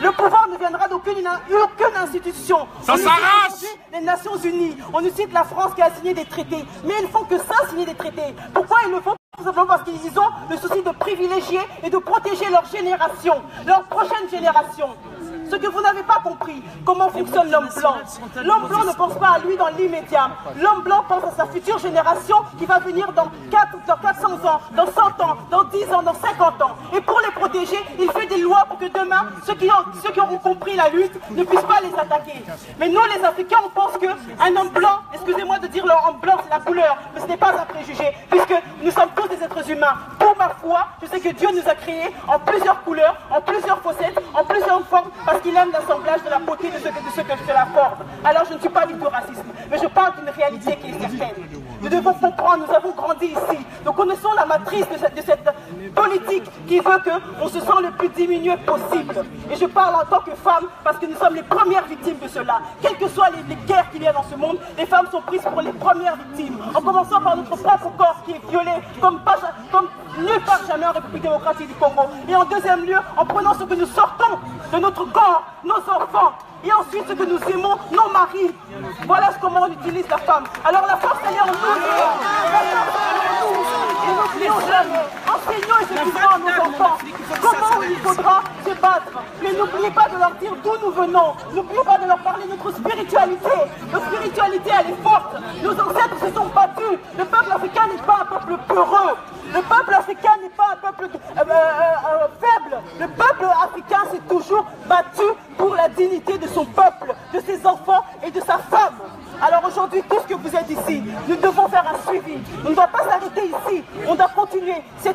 Le pouvoir ne viendra d'aucune institution. Ça s'arrache. Les Nations Unies, on nous cite la France qui a signé des traités, mais ils font que ça, signer des traités. Pourquoi ils le font? Tout simplement parce qu'ils ont le souci de privilégier et de protéger leur génération, leur prochaine génération. Ce que vous n'avez pas compris, comment fonctionne l'homme blanc. L'homme blanc ne pense pas à lui dans l'immédiat. L'homme blanc pense à sa future génération qui va venir dans 400 ans, dans 100 ans, dans 10 ans, dans 50 ans. Et pour les protéger, il fait des lois pour que demain, ceux qui auront compris la lutte ne puissent pas les attaquer. Mais nous, les Africains, on pense qu'un homme blanc, excusez-moi de dire l'homme blanc, c'est la couleur, mais ce n'est pas un préjugé, puisque nous sommes tous des êtres humains. Pour ma foi, je sais que Dieu nous a créés en plusieurs couleurs, en plusieurs facettes, en plusieurs formes, parce qu'il aime l'assemblage de la beauté de ce que je la forme. Alors je ne suis pas du tout raciste, mais je parle d'une réalité qui est certaine. Nous devons comprendre, nous avons grandi ici. Nous connaissons la matrice de cette politique qui veut qu'on se sent le plus diminué possible. Et je parle en tant que femme parce que nous sommes les premières victimes de cela. Quelles que soient les guerres qu'il y a dans ce monde, les femmes sont prises pour les premières victimes. En commençant par notre propre corps qui est violé comme nulle part jamais en République démocratique du Congo. Et en deuxième lieu, en prenant ce que nous sortons de notre corps, nos enfants, et ensuite ce que nous aimons, nos maris. Voilà comment on utilise la femme. Alors la force, elle est en nous. Et n'oublions jamais, enseignons et séduisons à nos enfants comment il faudra se battre. Mais n'oubliez pas de leur dire d'où nous venons. N'oubliez pas de leur parler de notre spiritualité. Notre spiritualité, elle est forte. Nos ancêtres se sont battus. Le peuple africain n'est pas un peuple peureux. Le peuple africain n'est pas un peuple faible. Le peuple africain s'est toujours battu pour la dignité de son peuple, de ses enfants et de sa femme. Alors aujourd'hui, tous que vous êtes ici, nous devons faire un suivi. On ne doit pas s'arrêter ici. On doit continuer. Ces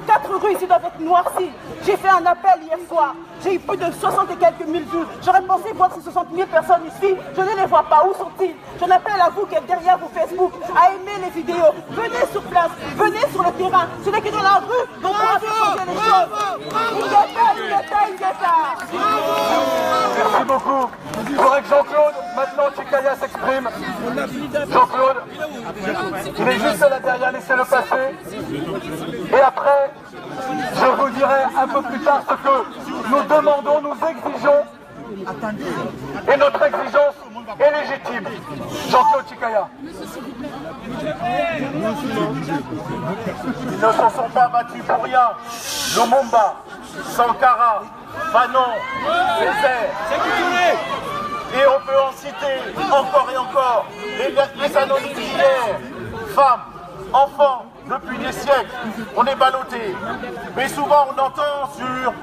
4 rues ici doivent être noircies. J'ai fait un appel hier soir. J'ai eu plus de 60 et quelques mille vues. J'aurais pensé voir ces 60 000 personnes ici. Je ne les vois pas. Où sont-ils? J'en appelle à vous qui êtes derrière vos Facebook à aimer les vidéos. Venez sur place. Venez sur le terrain. Ce n'est que dans la rue qu'on pourra faire changer les choses. Merci beaucoup. Il faudrait que Jean-Claude, maintenant Chikaya s'exprime. Jean-Claude, il est juste là derrière, laissez-le passer. Et après, je vous dirai un peu plus tard ce que nous demandons, nous exigeons. Et notre exigence est légitime. Jean-Claude Chikaya. Ils ne se sont pas battus pour rien. Lumumba, Sankara, Fanon, Césaire. Et on peut en citer encore et encore les anonymes d'hier, femmes, enfants, depuis des siècles. On est ballottés. Mais souvent on entend sur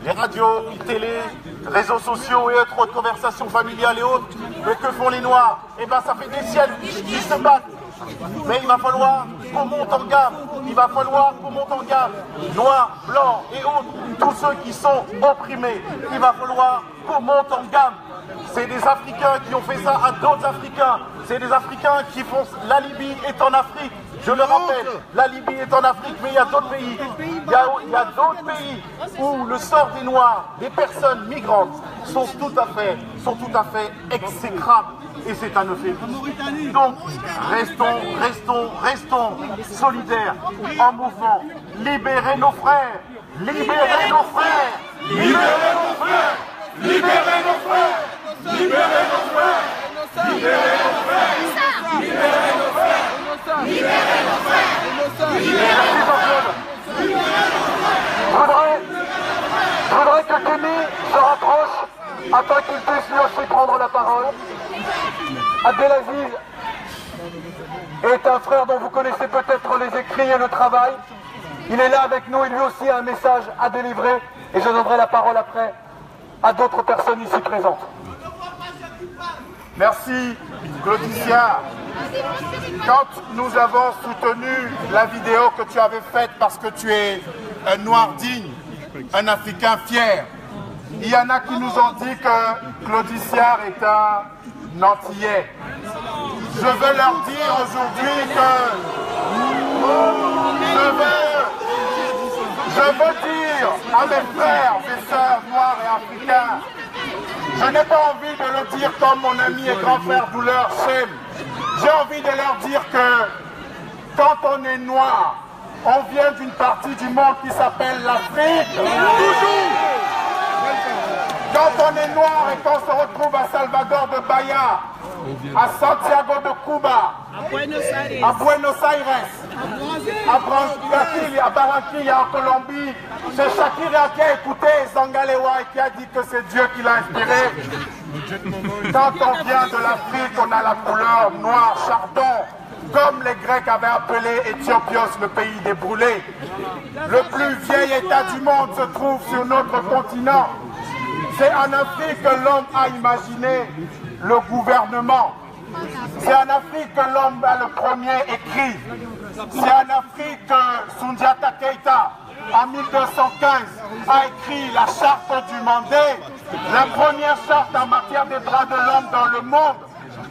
les radios, les télé, réseaux sociaux et autres conversations familiales et autres, mais que font les Noirs? Eh bien ça fait des siècles qu'ils se battent. Mais il va falloir qu'on monte en gamme. Il va falloir qu'on monte en gamme. Noirs, blancs et autres, tous ceux qui sont opprimés. Il va falloir qu'on monte en gamme. C'est des Africains qui ont fait ça à d'autres Africains. C'est des Africains qui font... La Libye est en Afrique. Je le rappelle, la Libye est en Afrique, mais il y a d'autres pays. Il y a d'autres pays où le sort des Noirs, des personnes migrantes, sont tout à fait exécrables. Et c'est un euphémisme. Donc, restons solidaires, en mouvement. Libérez nos frères. Libérez nos frères. Libérez nos frères. Libérez nos frères. Libérez nos frères. Libérez nos frères. Libérez nos frères. Libérez nos frères. Libérez nos frères. Je voudrais que Kenny se rapproche afin qu'il puisse lui aussi prendre la parole. Abdelaziz est un frère dont vous connaissez peut-être les écrits et le travail. Il est là avec nous, il lui aussi a un message à délivrer et je donnerai la parole après à d'autres personnes ici présentes. Merci Claudicia. Quand nous avons soutenu la vidéo que tu avais faite parce que tu es un noir digne, un Africain fier, il y en a qui nous ont dit que Claudicia est un Antillais. Je veux leur dire aujourd'hui que je veux dire à mes frères et sœurs noirs et africains, je n'ai pas envie de le dire comme mon ami et grand frère Douleur Chem. J'ai envie de leur dire que quand on est noir, on vient d'une partie du monde qui s'appelle l'Afrique. Toujours. Quand on est noir et qu'on se retrouve à Salvador de Bahia, à Santiago de Cuba, à Buenos Aires, à Barranquilla en Colombie, c'est Shakira qui a écouté Zangalewa et qui a dit que c'est Dieu qui l'a inspiré. Quand on vient de l'Afrique, on a la couleur noire, chardon, comme les Grecs avaient appelé Éthiopios, le pays des brûlés. Le plus vieil État du monde se trouve sur notre continent. C'est en Afrique que l'homme a imaginé le gouvernement. C'est en Afrique que l'homme a le premier écrit. C'est en Afrique que Sundiata Keita, en 1215, a écrit la charte du Mandé, la première charte en matière des droits de l'homme dans le monde,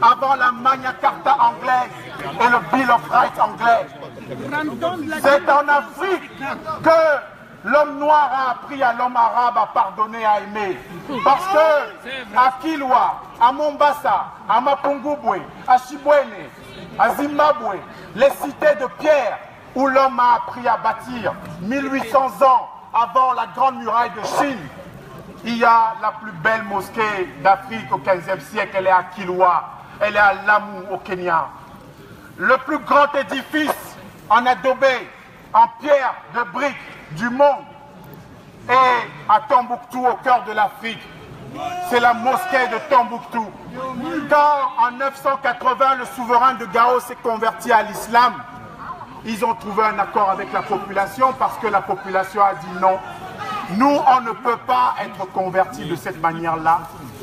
avant la Magna Carta anglaise et le Bill of Rights anglais. C'est en Afrique que l'homme noir a appris à l'homme arabe à pardonner, à aimer. Parce que à Kilwa, à Mombasa, à Mapungubwe, à Chibwene, à Zimbabwe, les cités de pierre où l'homme a appris à bâtir 1800 ans avant la grande muraille de Chine, il y a la plus belle mosquée d'Afrique au XVe siècle, elle est à Kilwa, elle est à Lamu au Kenya. Le plus grand édifice en adobé, en pierre de briques du monde, est à Tombouctou, au cœur de l'Afrique. C'est la mosquée de Tombouctou. Quand en 980 le souverain de Gao s'est converti à l'islam, ils ont trouvé un accord avec la population parce que la population a dit non. Nous, on ne peut pas être convertis de cette manière-là.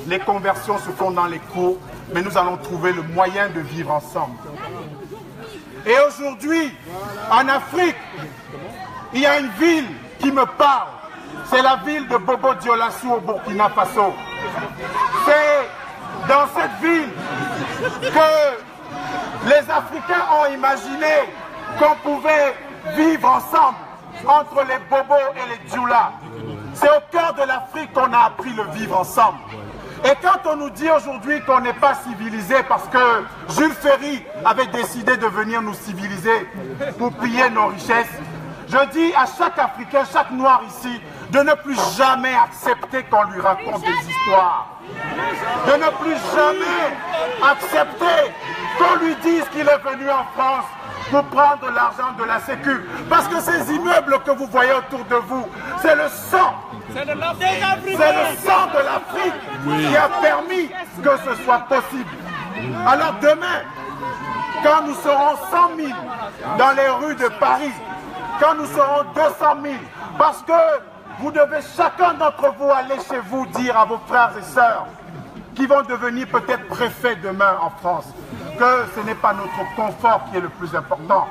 Les conversions se font dans les cours, mais nous allons trouver le moyen de vivre ensemble. Et aujourd'hui, en Afrique, il y a une ville qui me parle. C'est la ville de Bobo Dioulasso au Burkina Faso. C'est dans cette ville que les Africains ont imaginé qu'on pouvait vivre ensemble entre les Bobos et les Dioula. C'est au cœur de l'Afrique qu'on a appris le vivre ensemble. Et quand on nous dit aujourd'hui qu'on n'est pas civilisé parce que Jules Ferry avait décidé de venir nous civiliser pour piller nos richesses, je dis à chaque Africain, chaque Noir ici, de ne plus jamais accepter qu'on lui raconte des histoires. De ne plus jamais accepter qu'on lui dise qu'il est venu en France pour prendre l'argent de la Sécu. Parce que ces immeubles que vous voyez autour de vous, c'est le sang. C'est le sang de l'Afrique qui a permis que ce soit possible. Alors demain, quand nous serons 100 000 dans les rues de Paris, quand nous serons 200 000, parce que vous devez chacun d'entre vous aller chez vous dire à vos frères et sœurs qui vont devenir peut-être préfets demain en France, que ce n'est pas notre confort qui est le plus important.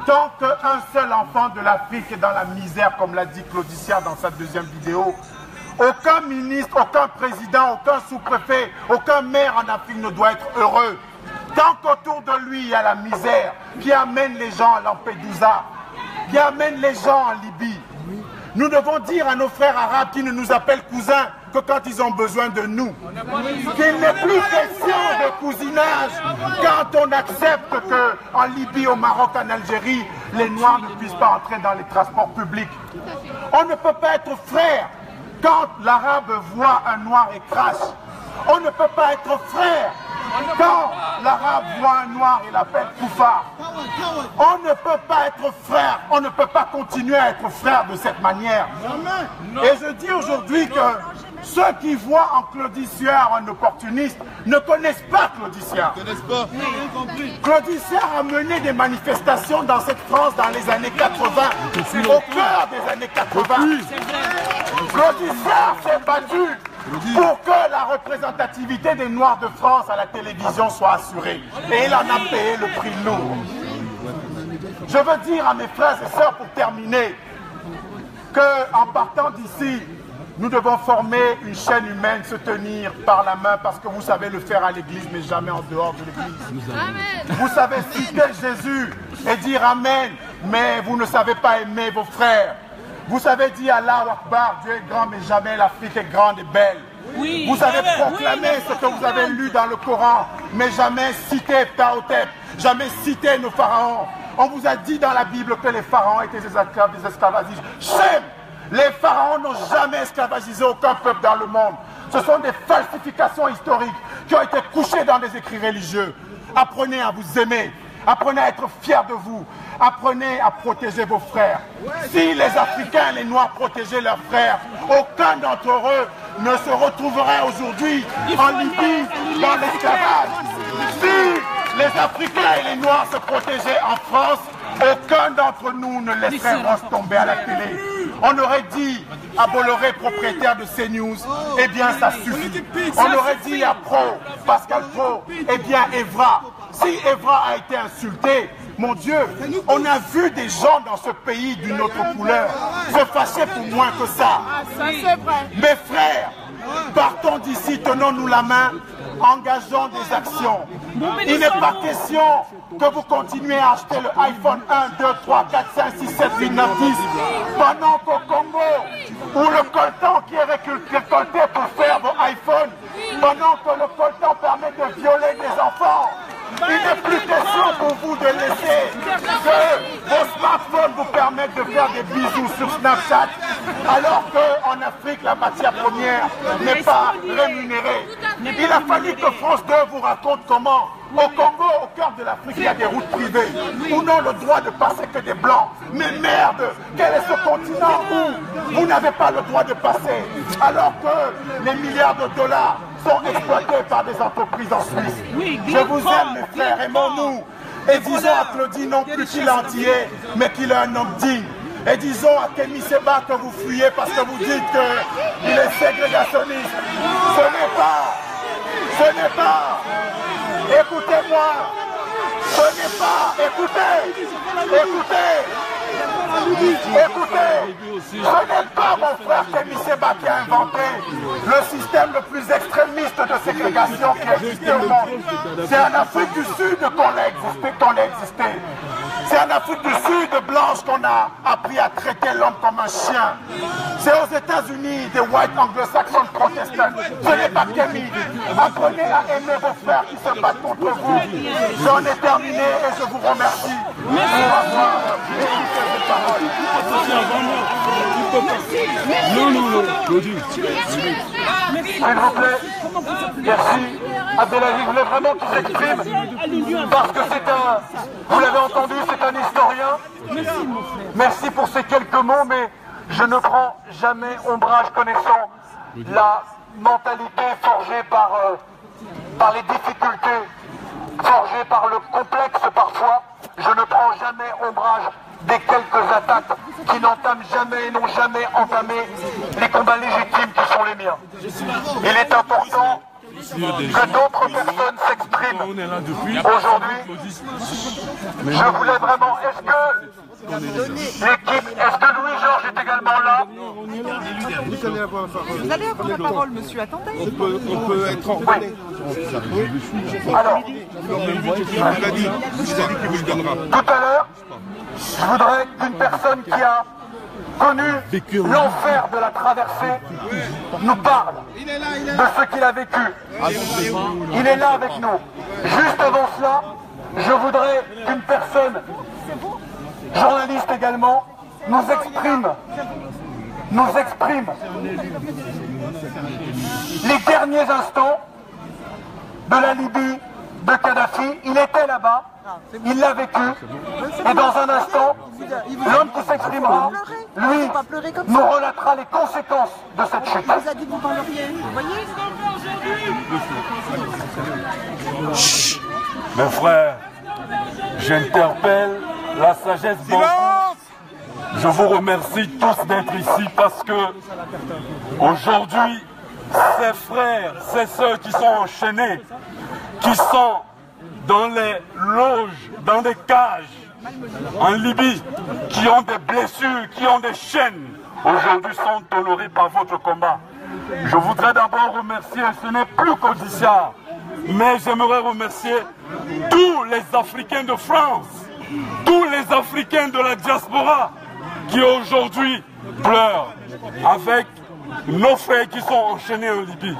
Tant qu'un seul enfant de l'Afrique est dans la misère, comme l'a dit Claudicia dans sa deuxième vidéo, aucun ministre, aucun président, aucun sous-préfet, aucun maire en Afrique ne doit être heureux. Tant qu'autour de lui il y a la misère qui amène les gens à Lampedusa, qui amène les gens en Libye, nous devons dire à nos frères arabes qui ne nous appellent cousins que quand ils ont besoin de nous. Qu'il n'est plus question de cousinage quand on accepte qu'en Libye, au Maroc, en Algérie, les Noirs ne puissent pas entrer dans les transports publics. On ne peut pas être frère quand l'arabe voit un noir et crache. On ne peut pas être frère quand l'arabe voit un noir et l'appelle Koufa. On ne peut pas être frère, on ne peut pas continuer à être frère de cette manière. Et je dis aujourd'hui que ceux qui voient en Claudicia un opportuniste ne connaissent pas Claudicia. Claudicia a mené des manifestations dans cette France dans les années 80, au cœur des années 80. Claudicia s'est battu pour que la représentativité des Noirs de France à la télévision soit assurée. Et il en a payé le prix lourd. Je veux dire à mes frères et sœurs pour terminer qu'en partant d'ici, nous devons former une chaîne humaine, se tenir par la main, parce que vous savez le faire à l'église, mais jamais en dehors de l'église. Vous savez citer Jésus et dire Amen, mais vous ne savez pas aimer vos frères. Vous savez dire Allahu Akbar, Dieu est grand, mais jamais l'Afrique est grande et belle. Vous savez proclamer ce que vous avez lu dans le Coran, mais jamais citer Ptahhotep, jamais citer nos pharaons. On vous a dit dans la Bible que les pharaons étaient des esclavagistes. Shem! Les pharaons n'ont jamais esclavagisé aucun peuple dans le monde. Ce sont des falsifications historiques qui ont été couchées dans des écrits religieux. Apprenez à vous aimer. Apprenez à être fiers de vous. Apprenez à protéger vos frères. Si les Africains, les Noirs protégeaient leurs frères, aucun d'entre eux ne se retrouverait aujourd'hui en Libye dans l'esclavage. Si les Africains et les Noirs se protégeaient en France, aucun d'entre nous ne laisserait Ross tomber à la télé. On aurait dit à Bolloré, propriétaire de CNews, eh bien ça suffit. On aurait dit à Pro, Pascal Pro, eh bien Evra. Si Evra a été insulté, mon Dieu, on a vu des gens dans ce pays d'une autre couleur se fâcher pour moins que ça. Mes frères, partons d'ici, tenons-nous la main, engageons des actions. Il n'est pas question que vous continuez à acheter le iPhone 1, 2, 3, 4, 5, 6, 7, 8, 9, 10, pendant qu'au Congo, où le coltan qui est récolté pour faire vos iPhones, pendant que le coltan permet de violer des enfants, il n'est plus question pour vous de laisser que vos smartphones vous permettent de faire des bisous sur Snapchat, alors qu'en Afrique, la matière première n'est pas rémunérée. Il a fallu que France 2 vous raconte comment, au Congo, au cœur de l'Afrique, il y a des routes privées où n'ont le droit de passer que des blancs. Mais merde, quel est ce continent où vous n'avez pas le droit de passer, alors que les milliards de dollars sont exploités par des entreprises en Suisse? Je vous aime, mes frères, aimons-nous. Et disons à Claudie non plus qu'il est entier, mais qu'il est un homme digne. Et disons à Kémy Séba que vous fuyez parce que vous dites qu'il est ségrégationniste. Ce n'est pas, écoutez-moi, ce n'est pas, écoutez, ce n'est pas mon frère Kémy Séba qui a inventé le système le plus extrémiste de ségrégation qui existe au monde. C'est en Afrique du Sud qu'on a existé. C'est en Afrique du Sud blanche qu'on a appris à traiter l'homme comme un chien. C'est aux États-Unis des white anglo-saxons protestants. Ce n'est pas Kémy. Apprenez à aimer vos frères qui se battent contre vous. J'en ai terminé et je vous remercie. S'il vous plaît, merci. Abdelaziz voulait vraiment qu'il s'exprime parce que c'est un, vous l'avez entendu, c'est un historien. Merci pour ces quelques mots, mais je ne prends jamais ombrage connaissant la mentalité forgée par les difficultés, forgée par le complexe parfois. Je ne prends jamais ombrage des quelques attaques qui n'entament jamais et n'ont jamais entamé les combats légitimes qui sont les miens. Il est important que d'autres personnes s'expriment aujourd'hui. Je voulais vraiment, est-ce que l'équipe, est-ce que Louis-Georges est également là? Vous allez avoir la parole, monsieur, attendez. On peut être en Oui. Alors, vous a dit qu'il vous le donnera. tout à l'heure, je voudrais qu'une personne qui a connu l'enfer de la traversée nous parle de ce qu'il a vécu. Il est là avec nous. Juste avant cela, je voudrais qu'une personne, journaliste également, nous exprime les derniers instants de la Libye de Kadhafi. Il était là-bas, il l'a vécu, et dans un instant, l'homme qui s'exprimera, lui, nous relatera les conséquences de cette chute. Il vous a dit que vous parleriez, vous voyez? Mes frères, j'interpelle la sagesse bantou. Je vous remercie tous d'être ici parce que aujourd'hui, ces frères, ces sœurs qui sont enchaînés, qui sont dans les loges, dans des cages en Libye, qui ont des blessures, qui ont des chaînes, aujourd'hui sont honorés par votre combat. Je voudrais d'abord remercier, ce n'est plus qu'Odyssia, mais j'aimerais remercier tous les Africains de France, tous les Africains de la diaspora qui aujourd'hui pleurent avec nos frères qui sont enchaînés en Libye.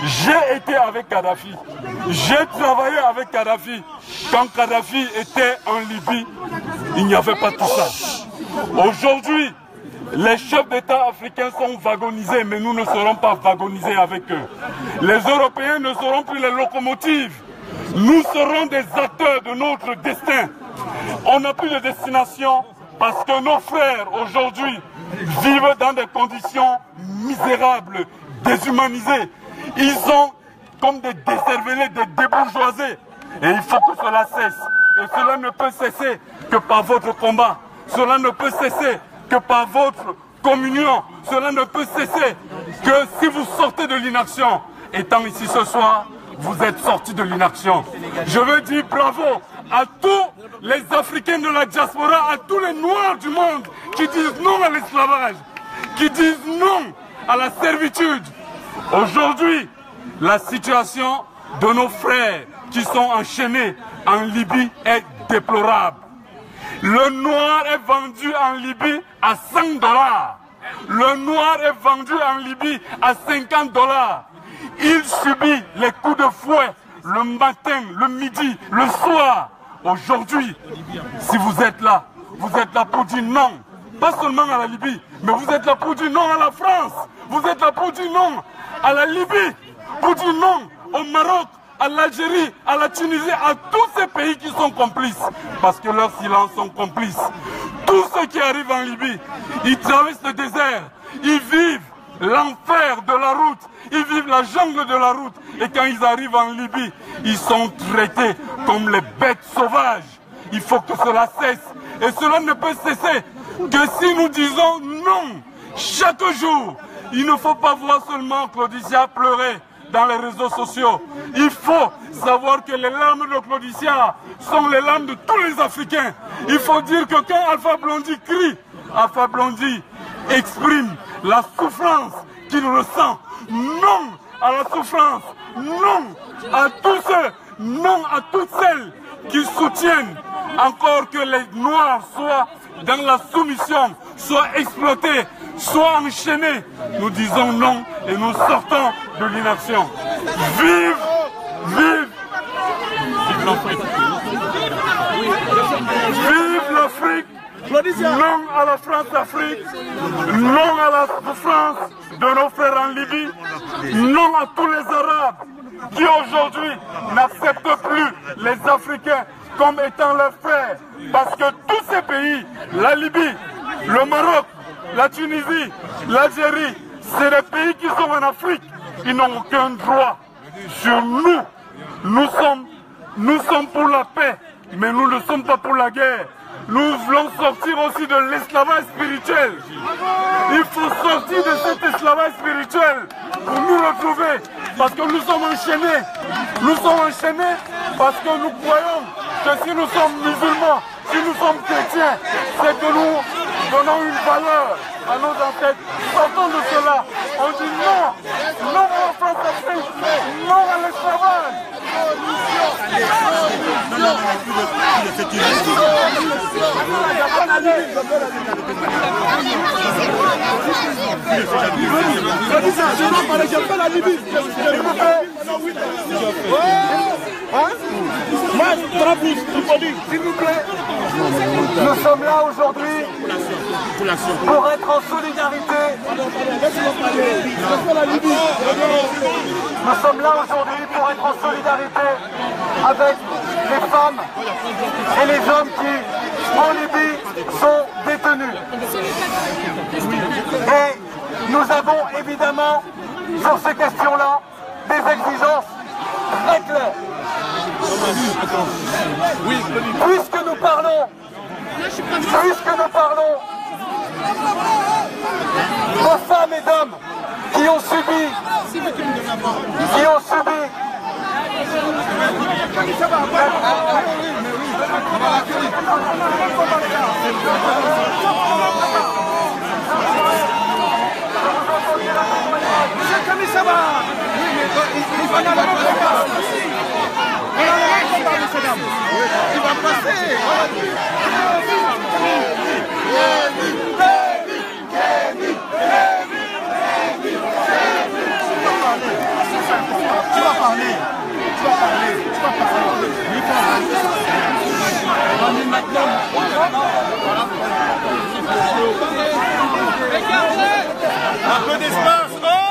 J'ai été avec Kadhafi, j'ai travaillé avec Kadhafi. Quand Kadhafi était en Libye, il n'y avait pas tout ça. Aujourd'hui, Les chefs d'État africains sont wagonisés, mais nous ne serons pas wagonisés avec eux. Les Européens ne seront plus les locomotives. Nous serons des acteurs de notre destin. On n'a plus de destination parce que nos frères aujourd'hui vivent dans des conditions misérables, déshumanisées. Ils sont comme des décervelés, des débourgeoisés. Et il faut que cela cesse. Et cela ne peut cesser que par votre combat. Cela ne peut cesser que par votre communion. Cela ne peut cesser que si vous sortez de l'inaction. Étant ici ce soir, vous êtes sortis de l'inaction. Je veux dire bravo à tous les Africains de la diaspora, à tous les Noirs du monde qui disent non à l'esclavage, qui disent non à la servitude. Aujourd'hui, la situation de nos frères qui sont enchaînés en Libye est déplorable. Le noir est vendu en Libye à 5 $. Le noir est vendu en Libye à 50 $. Il subit les coups de fouet le matin, le midi, le soir. Aujourd'hui, si vous êtes là pour dire non, pas seulement à la Libye, mais vous êtes là pour dire non à la France. Vous êtes là pour dire non à la Libye, pour dire non au Maroc, à l'Algérie, à la Tunisie, à tous ces pays qui sont complices, parce que leurs silences sont complices. Tous ceux qui arrivent en Libye, ils traversent le désert, ils vivent l'enfer de la route, ils vivent la jungle de la route, et quand ils arrivent en Libye, ils sont traités comme les bêtes sauvages. Il faut que cela cesse, et cela ne peut cesser que si nous disons non chaque jour. Il ne faut pas voir seulement Claudicia pleurer dans les réseaux sociaux. Il faut savoir que les larmes de Claudicia sont les larmes de tous les Africains. Il faut dire que quand Alpha Blondy crie, Alpha Blondy exprime la souffrance qu'il ressent. Non à la souffrance, non à tous ceux, non à toutes celles qui soutiennent encore que les Noirs soient dans la soumission, soient exploités, soient enchaînés. Nous disons non et nous sortons de l'inaction. Vive, vive, vive l'Afrique. Vive l'Afrique. Non à la France-Afrique, non à la souffrance de nos frères en Libye, non à tous les Arabes qui aujourd'hui n'acceptent plus les Africains comme étant leurs frères. Parce que tous ces pays, la Libye, le Maroc, la Tunisie, l'Algérie, c'est des pays qui sont en Afrique. Ils n'ont aucun droit sur nous. Nous sommes pour la paix, mais nous ne sommes pas pour la guerre. Nous voulons sortir aussi de l'esclavage spirituel. Il faut sortir de cet esclavage spirituel pour nous retrouver. Parce que nous sommes enchaînés. Nous sommes enchaînés parce que nous croyons que si nous sommes musulmans, si nous sommes chrétiens, c'est que nous donnons une valeur à nos ancêtres. Sortons de cela. On dit non. Non à la France-Afrique. Non à l'esclavage. S'il vous plaît, nous sommes là aujourd'hui pour être en solidarité. Nous sommes là aujourd'hui pour être en solidarité avec les femmes et les hommes qui, en Libye, sont détenus. Et nous avons évidemment, sur ces questions-là, des exigences très claires. Puisque nous parlons aux femmes et d'hommes qui ont subi Il va passer. Tu vas parler. Maintenant. Un peu d'espace. Oh!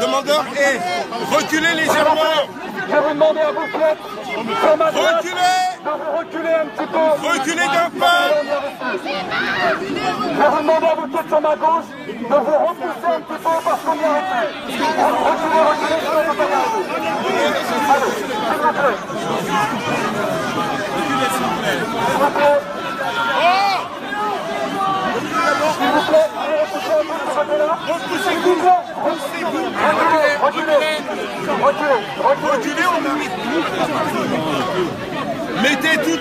Demandeur, reculez légèrement. Je vais vous demander à vous qui êtes sur ma droite Reculez. de vous reculer un petit peu. Reculez d'un pas. Je vais vous demander à vous qui êtes sur ma gauche de vous repousser un petit peu parce qu'on y arrive. Reculez, reculez, sinon on ne peut pas y arriver. Allez, s'il vous plaît. S'il vous plaît. S'il vous plaît, allez repoussez un peu de ce côté-là. S'il vous plaît, reculez. Reculez, on arrive. Mettez tout.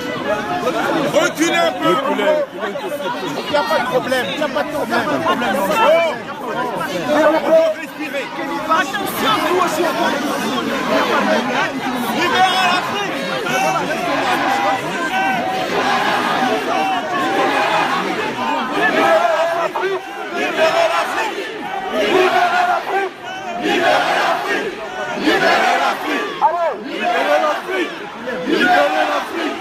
Reculez un peu. Il n'y a pas de problème. Il n'y a pas de problème. Respirez. Attention, vous aussi. Libérez l'Afrique. Libérez l'Afrique. Libérez l'Afrique. Libérez l'Afrique. Libérez l'Afrique. Allez, Libérez l'Afrique. Libérez l'Afrique.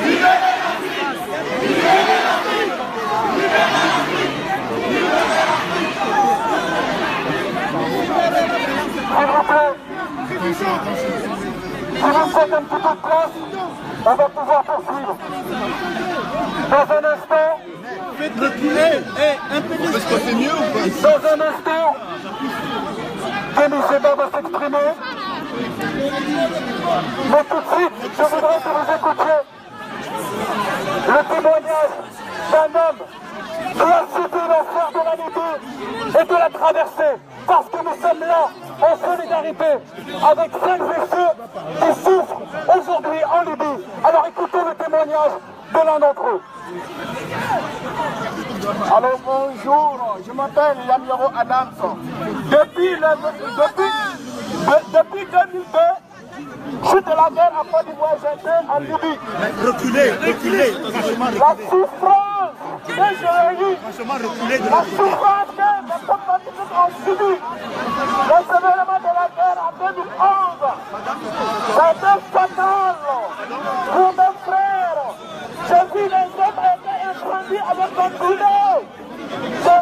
Libérez l'Afrique. Libérez l'Afrique. Libérez l'Afrique. s'il vous plaît. Si vous me faites un petit peu de place, on va pouvoir poursuivre. Dans un instant, Faites reculer. Un peu d'espace. Est-ce que c'est mieux ou pas? dans un instant, Denis Seba va s'exprimer. Mais tout de suite, je voudrais que vous écoutiez le témoignage d'un homme qui a subi l'enfer de la Libye et de la traversée. Parce que nous sommes là, en solidarité, avec celles et ceux qui souffrent aujourd'hui en Libye. Alors écoutez le témoignage de l'un d'entre eux. Alors bonjour, je m'appelle Yamiro Adams. Depuis 2002, je suis de la guerre à Côte d'Ivoire, j'étais en Libye. Reculez. La souffrance que j'ai eue, la souffrance que mes compatriotes ont subie, les événements de la guerre en 2011, c'était fatal pour mes frères. J'ai vu les hommes être incendiés avec un boulet. J'ai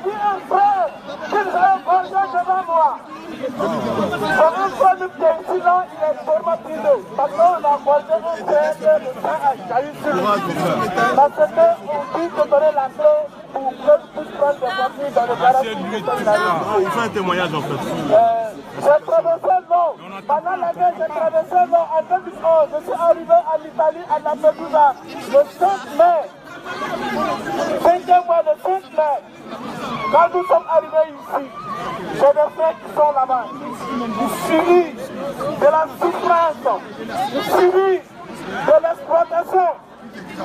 vu un frère qu'ils ont engagé devant moi. J'ai un frère de pied, sinon il est vraiment brisé. Parce qu'on a engagé un frère que le sang a jailli sur lui. Parce qu'on dit de donner la clé pour que je puisse prendre des voitures dans le garage. Il fait un témoignage en fait. J'ai traversé l'eau. Pendant la guerre, j'ai traversé l'eau en 2011. Je suis arrivé en Italie, à Lampedusa, le 5 mai. 5e mois de 5 mai. Quand nous sommes arrivés ici, j'ai des frères qui sont là-bas. Ils subissent de la souffrance. Ils subissent de l'exploitation.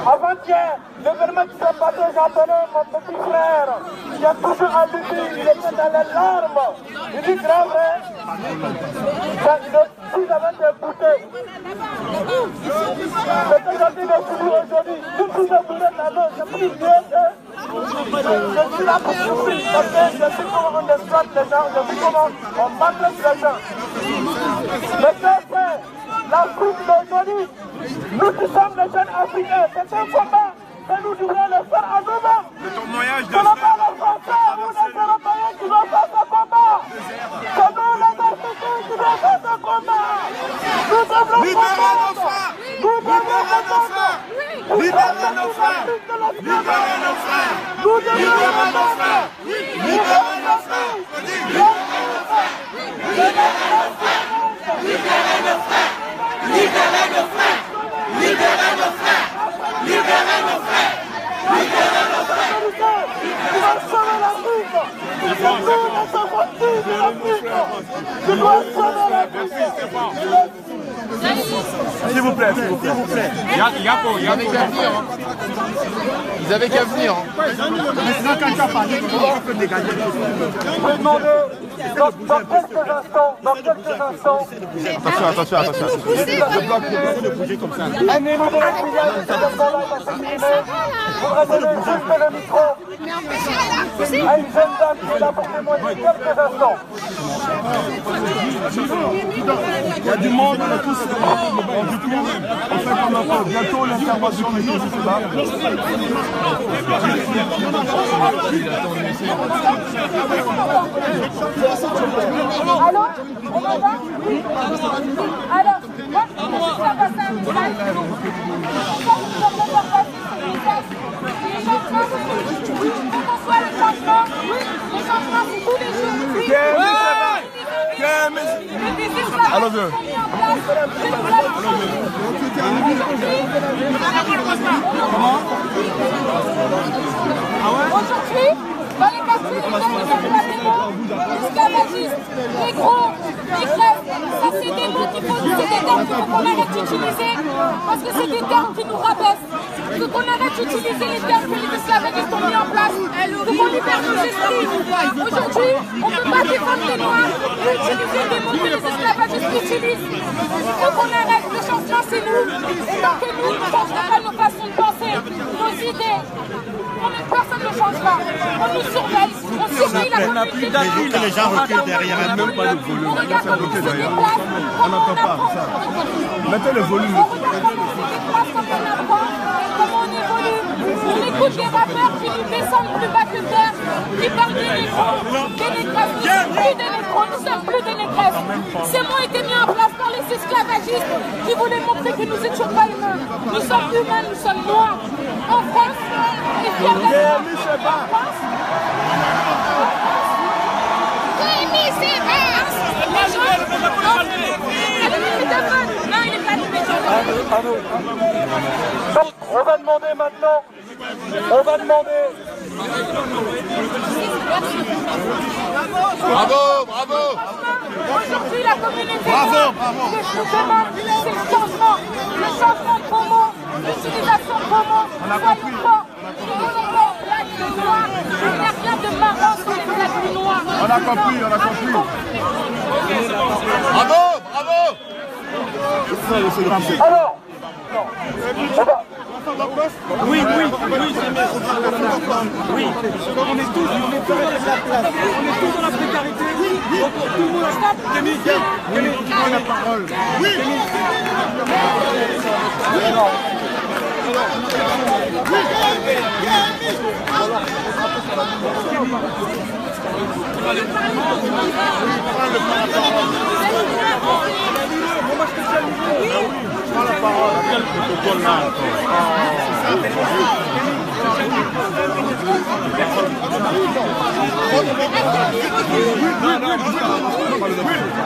Avant-hier, l'événement qui s'est passé, j'ai appelé mon petit frère, qui est toujours en Libye, il était dans les larmes. Il dit, grand frère, si j'avais des bouteilles, c'était gentil de subir aujourd'hui. Tout ce que je voulais dans l'eau, j'ai pris mieux que je suis là pour souffrir, parce que je sais comment on exploite les gens, je sais comment on maltraite les gens. Mais c'est l'Afrique d'aujourd'hui, nous qui sommes les jeunes africains, c'est un combat que nous devons le faire à nous-mêmes. Ce n'est pas les Français ou les Européens qui vont faire ce combat. C'est nous les Africains qui vont faire ce combat. Nous devons Libérez nos frères. Libérez nos frères. Libérez nos frères. Libérez nos frères. Nous devons Libérez nos frères. Libérez nos frères. Libérez nos frères. Libérez nos frères. Libérez nos frères. Libérez nos frères. Libérez nos frères. Tu dois sauver l'Afrique. C'est nous les enfants de l'Afrique. Tu dois sauver l'Afrique. S'il vous plaît. Ils avaient qu'à venir. Je vais demander Dans quelques instants. Attention. De bouger comme ça. Un élu de la filiale de ce combat va s'exprimer. Vous donner juste le micro à une jeune dame qui est là pour témoigner quelques instants. Il y a du monde, on est tous on fait comme un peu. Bientôt l'intervention de tous là. Allô? On m'entend? Oui. Alors, moi, je suis passer un message. Les changements, oui, on conçoit le changement. Oui, le changement, c'est tous les jours. Oui. Allô, vieux. Aujourd'hui, dans les quartiers, les esclavagistes, les gros, les grèves, ça c'est des mots qu'il faut, c'est des termes qu'il faut qu'on arrête d'utiliser parce que c'est des termes qui nous rabaissent. Il faut qu'on arrête d'utiliser les termes que les esclavagistes ont mis en place. Il faut qu'on libère nos esprits. Aujourd'hui, on ne peut pas défendre les Noirs et utiliser des mots que les esclavagistes utilisent. Il faut qu'on arrête. Le changement, c'est nous. Et tant que nous ne changerons pas nos façons de penser, nos idées, personne ne change pas. On nous surveille, on surveille la communauté. Que les gens reculent derrière, même pas le volume. On regarde comment on se déplace, On n'entend pas ça. Mettez le volume. on regarde comment on se déplace, comment on apprend, comment on évolue. On écoute des rappeurs qui nous descendent plus bas que terre, qui parlent des négros, des négresses. Nous ne sommes plus des négros, nous ne sommes plus des négresses. Ces mots étaient mis en place par les esclavagistes qui voulaient montrer que nous n'étions pas humains. Nous sommes humains, nous sommes noirs. En France, et puis après, On va demander maintenant. Bravo. aujourd'hui, la communauté noire, ce que je vous demande, c'est le changement de promo, l'utilisation de promo. Soyons forts, black et noir, il n'y a rien de marrant sur les blacks et noirs. On a compris. Bravo. Alors, Oui. on est tous dans la précarité. Donc tout le monde a la parole.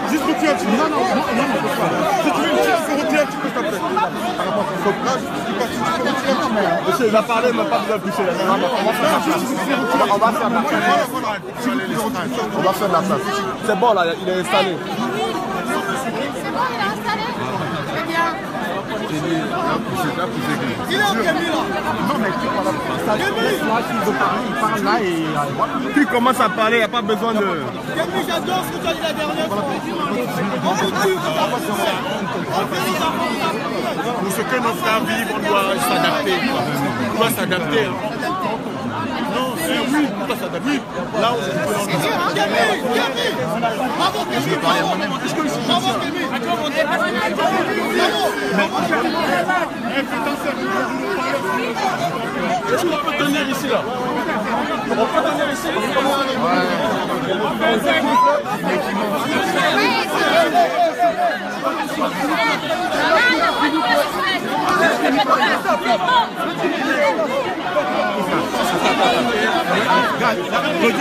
Juste retiens, tu non, si tu veux une chaise, retiens, tu peux t'appeler. Monsieur, il a parlé, il m'a pas besoin de toucher. On va faire de la place. C'est bon, là, il est installé. C'est bon, il est installé. Très bien. Il est où Kémy là? Non mais tu parles là, s'il veut parler, il parle là et voilà. Qui commence à parler, il n'y a pas besoin de... Kémy, j'adore ce que tu as dit la dernière fois. Pour ce que nos frères vivent, on doit s'adapter. On doit s'adapter. Non, c'est oui, on doit s'adapter. Là, on peut Kémy, bravo Kémy, bravo Kémy. Est-ce qu'on peut tenir ici là? On peut tenir ici?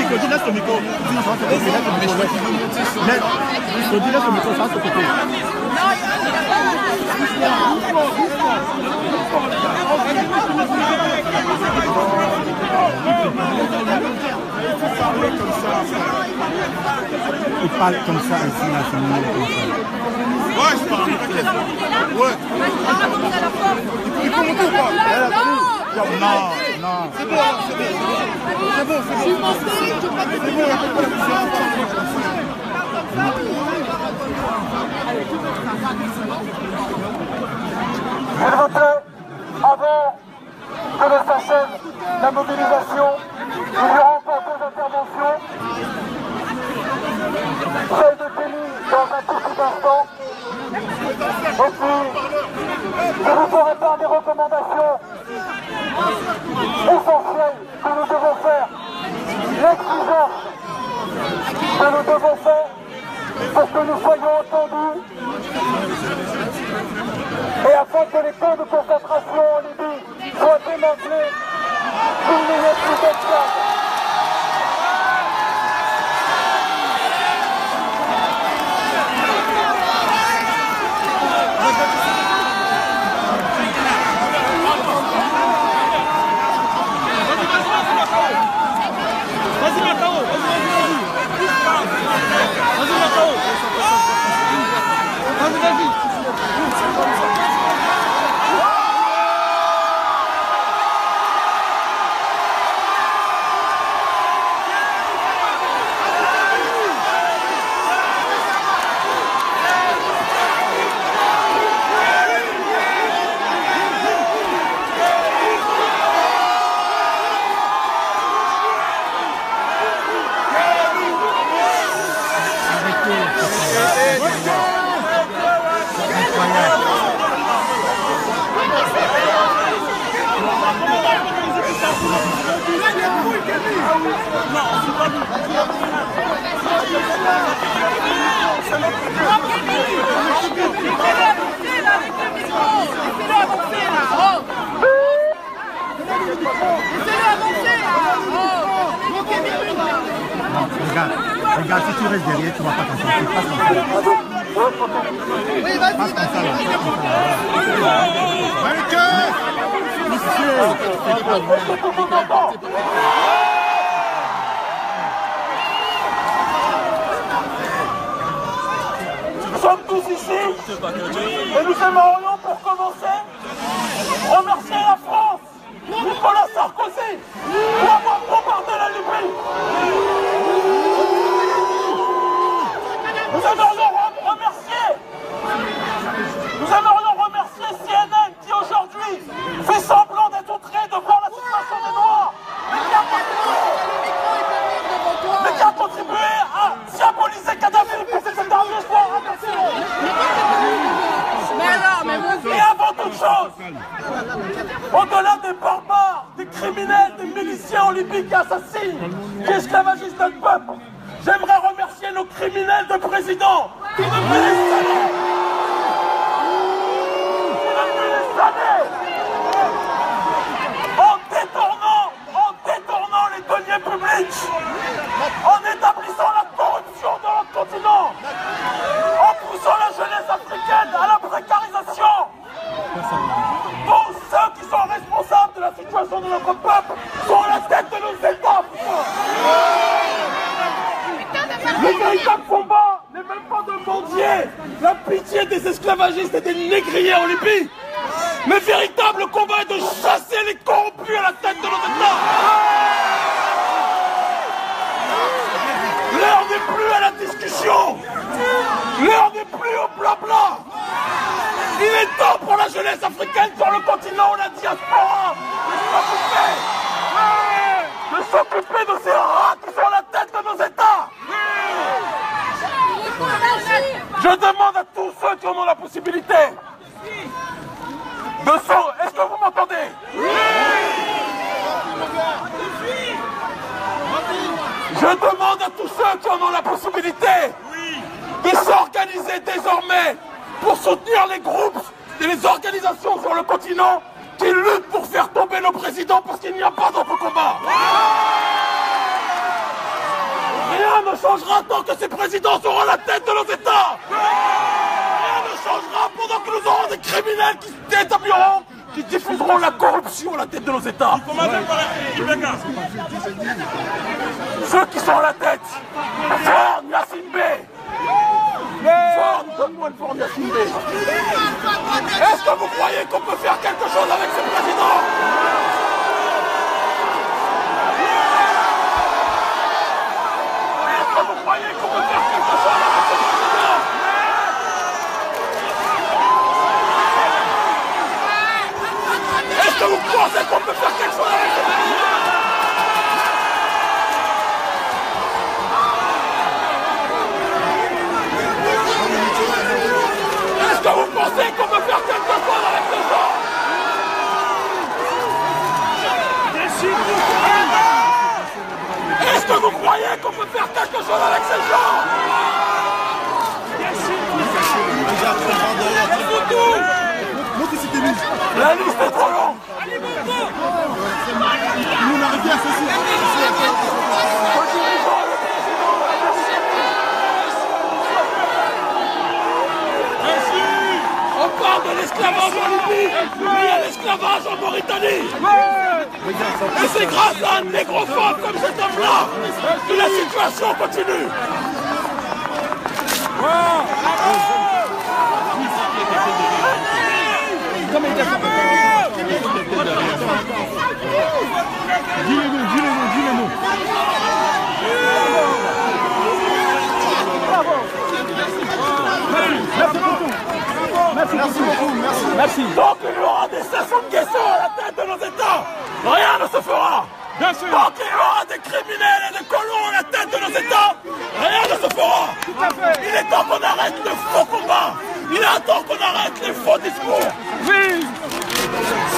Cody, laisse le micro. Cody, laisse le micro, ça se côté. Il parle comme ça ici, là, c'est mieux comme ça. Ouais, je parle. Ouais. Non. C'est bon, c'est bon. C'est bon. pour que nous soyons entendus et afin que les camps de concentration en Libye soient démantelés pour n'y ait plus d'esclaves. Regarde, si tu restes derrière, tu ne vas pas t'en sortir. Passe comme ça. Passe comme ça, là. Nous sommes tous ici et nous aimerions pour commencer remercier la France, Nicolas Sarkozy, pour avoir bombardé la Libye. Nous aimerions remercier CNN qui aujourd'hui fait semblant d'être outré de voir la situation des Noirs, mais qui a contribué à diaboliser Kadhafi pour que ce dernier soit attaqué. Et avant toute chose, au-delà des barbares, des criminels, des miliciens en Libye qui assassinent, qui esclavagisent notre peuple, j'aimerais remercier nos criminels de président qui depuis des années, en détournant les deniers publics, en établissant la corruption dans notre continent, en poussant la jeunesse africaine à la précarisation. Tous ceux qui sont responsables de la situation de notre peuple sont à la tête de nos États. Le véritable combat n'est même pas de mendier la pitié des esclavagistes et des négriers en Libye. Le véritable combat est de chasser les corrompus à la tête de nos États. L'heure n'est plus à la discussion. L'heure n'est plus au blabla. Il est temps pour la jeunesse africaine sur le continent, la diaspora, de s'occuper de ces rats qui sont à la tête de nos États. Je demande à tous ceux qui en ont la possibilité de sortir. Est-ce que vous m'entendez? Je demande à tous ceux qui en ont la possibilité de s'organiser désormais pour soutenir les groupes et les organisations sur le continent qui luttent pour faire tomber nos présidents parce qu'il n'y a pas d'autre combat. Rien ne changera tant que ces présidents seront à la tête de nos États. Rien ne changera pendant que nous aurons des criminels qui établiront, qui diffuseront la corruption à la tête de nos États. Ceux qui sont à la tête, Ford, Yassine Bey. Ford, donne-moi le Ford Yassine Bey. Est-ce que vous croyez qu'on peut faire quelque chose avec ce président? Est-ce que vous croyez qu'on peut faire quelque chose avec ce président? Est-ce que vous pensez qu'on peut faire quelque chose avec ce président? Est-ce que vous pensez qu'on peut faire quelque chose avec ces gens? Est-ce que vous croyez qu'on peut faire quelque chose avec ces gens? liste est trop longue. Nous n'arrivons à ceci. On parle de l'esclavage en Libye, mais il y a l'esclavage en Mauritanie. Et c'est grâce à un négrophobe comme cet homme-là que la situation continue. Dis-le-nous. Merci beaucoup. Donc il y aura des Sassou Nguesso à la tête de nos États. Rien ne se fera. Bien sûr. Tant qu'il y aura des criminels et des colons à la tête de nos États, rien ne se fera. Tout à fait. Il est temps qu'on arrête le faux combat. Il est temps qu'on arrête les faux discours. Oui.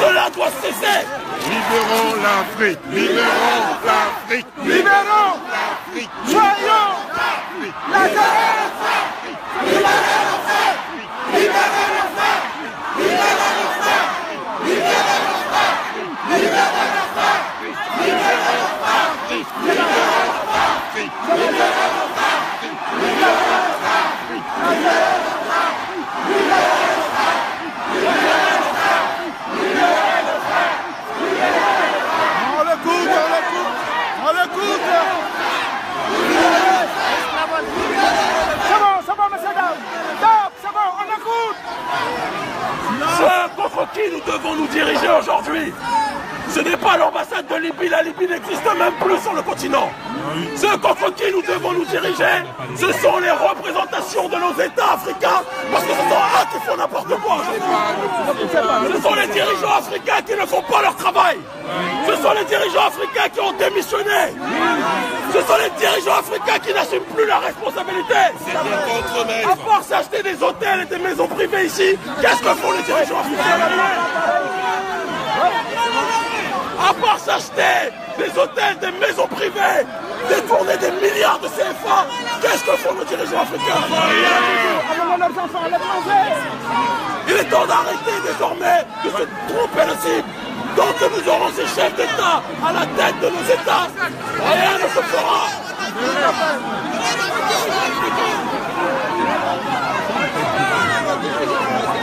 Cela doit cesser. Libérons l'Afrique. Libérons l'Afrique. Libérons l'Afrique. Soyons l'Afrique. La On l'écoute. C'est bon, monsieur Dab. C'est bon, on écoute. Ceux contre qui nous devons nous diriger aujourd'hui, ce n'est pas l'ambassade de Libye, la Libye n'existe même plus sur le continent. Ceux contre qui nous devons nous diriger, ce sont les représentations de nos États africains, parce que ce sont eux qui font n'importe quoi. Ce sont les dirigeants africains qui ne font pas leur travail. Ce sont les dirigeants africains qui ont démissionné. Ce sont les dirigeants africains qui n'assument plus la responsabilité. À part s'acheter des hôtels et des maisons privées ici, qu'est-ce que font les dirigeants africains? À part s'acheter des hôtels, des maisons privées, détourner des milliards de CFA, qu'est-ce que font nos dirigeants africains? Il est temps d'arrêter désormais de se tromper le cible. Tant que nous aurons ces chefs d'État à la tête de nos États, rien ne se fera.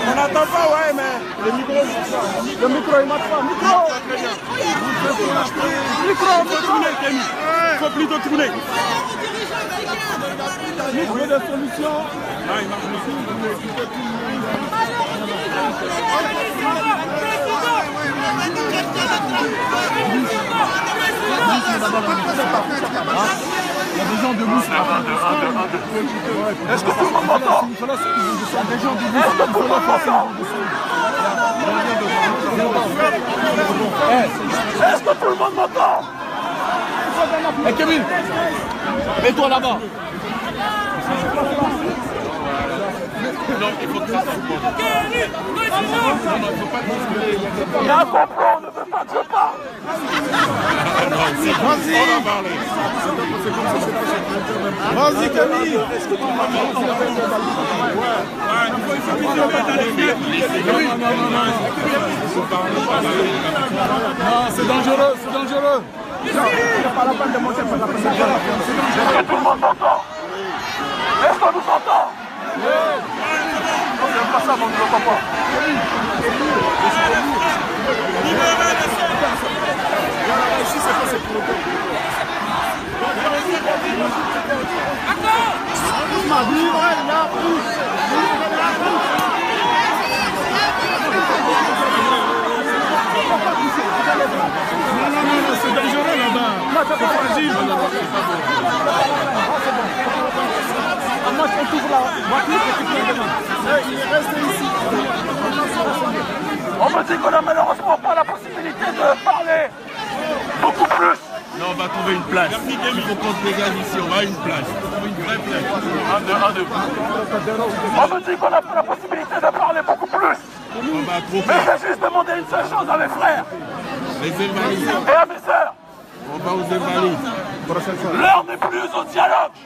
On n'attend pas, ouais, mais le micro, il marche pas. Il faut plutôt tourner. Micro de solution. Ah, il marche il y a des gens debout. Est-ce que tout le monde m'entend? Est-ce que tout le monde m'entend? Est-ce que tout le monde m'entend? Hey Kevin, mets-toi là-bas. Non, il faut que ça se Il y a un complot, on ne veut pas que je parle. Vas-y Camille. Non, c'est dangereux, c'est dangereux. Il n'y a pas la peine de monter par la peine. Est-ce que tout le monde m'entend? Est-ce qu'on nous entend? On n'aime pas ça, mais on ne l'entend pas. Ici, c'est pas cette moto. Non, c'est dangereux là-bas. C'est fragile. Moi, je trouve la voiture et tu peux demain. Il est resté ici. On me dit qu'on n'a malheureusement pas la possibilité de parler beaucoup plus. Non, on va trouver une place. Il faut qu'on se dégage ici, on va une place. On va trouver une vraie place. On me dit qu'on n'a pas la possibilité de parler beaucoup plus. On va trop Mais faire. j'ai juste demandé une seule chose à mes frères Les invalides. et à mes sœurs. On va aux invalides. L'heure n'est plus au dialogue.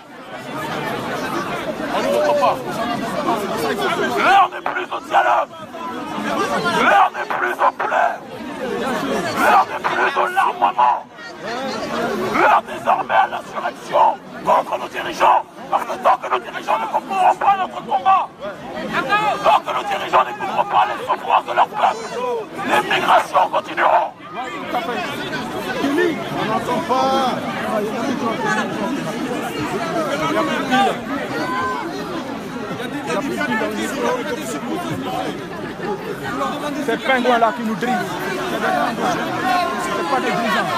On ne vote pas. L'heure n'est plus au dialogue. L'heure n'est plus au plaire. L'heure n'est plus au larmoiement. L'heure désormais à l'insurrection contre nos dirigeants. Parce que tant que nos dirigeants ne comprendront pas notre combat, tant que nos dirigeants n'écouteront pas les souffrances de leur peuple, les migrations continueront. On n'entend pas. Ces pingouins-là qui nous drillent. C'est pas des dirigeants.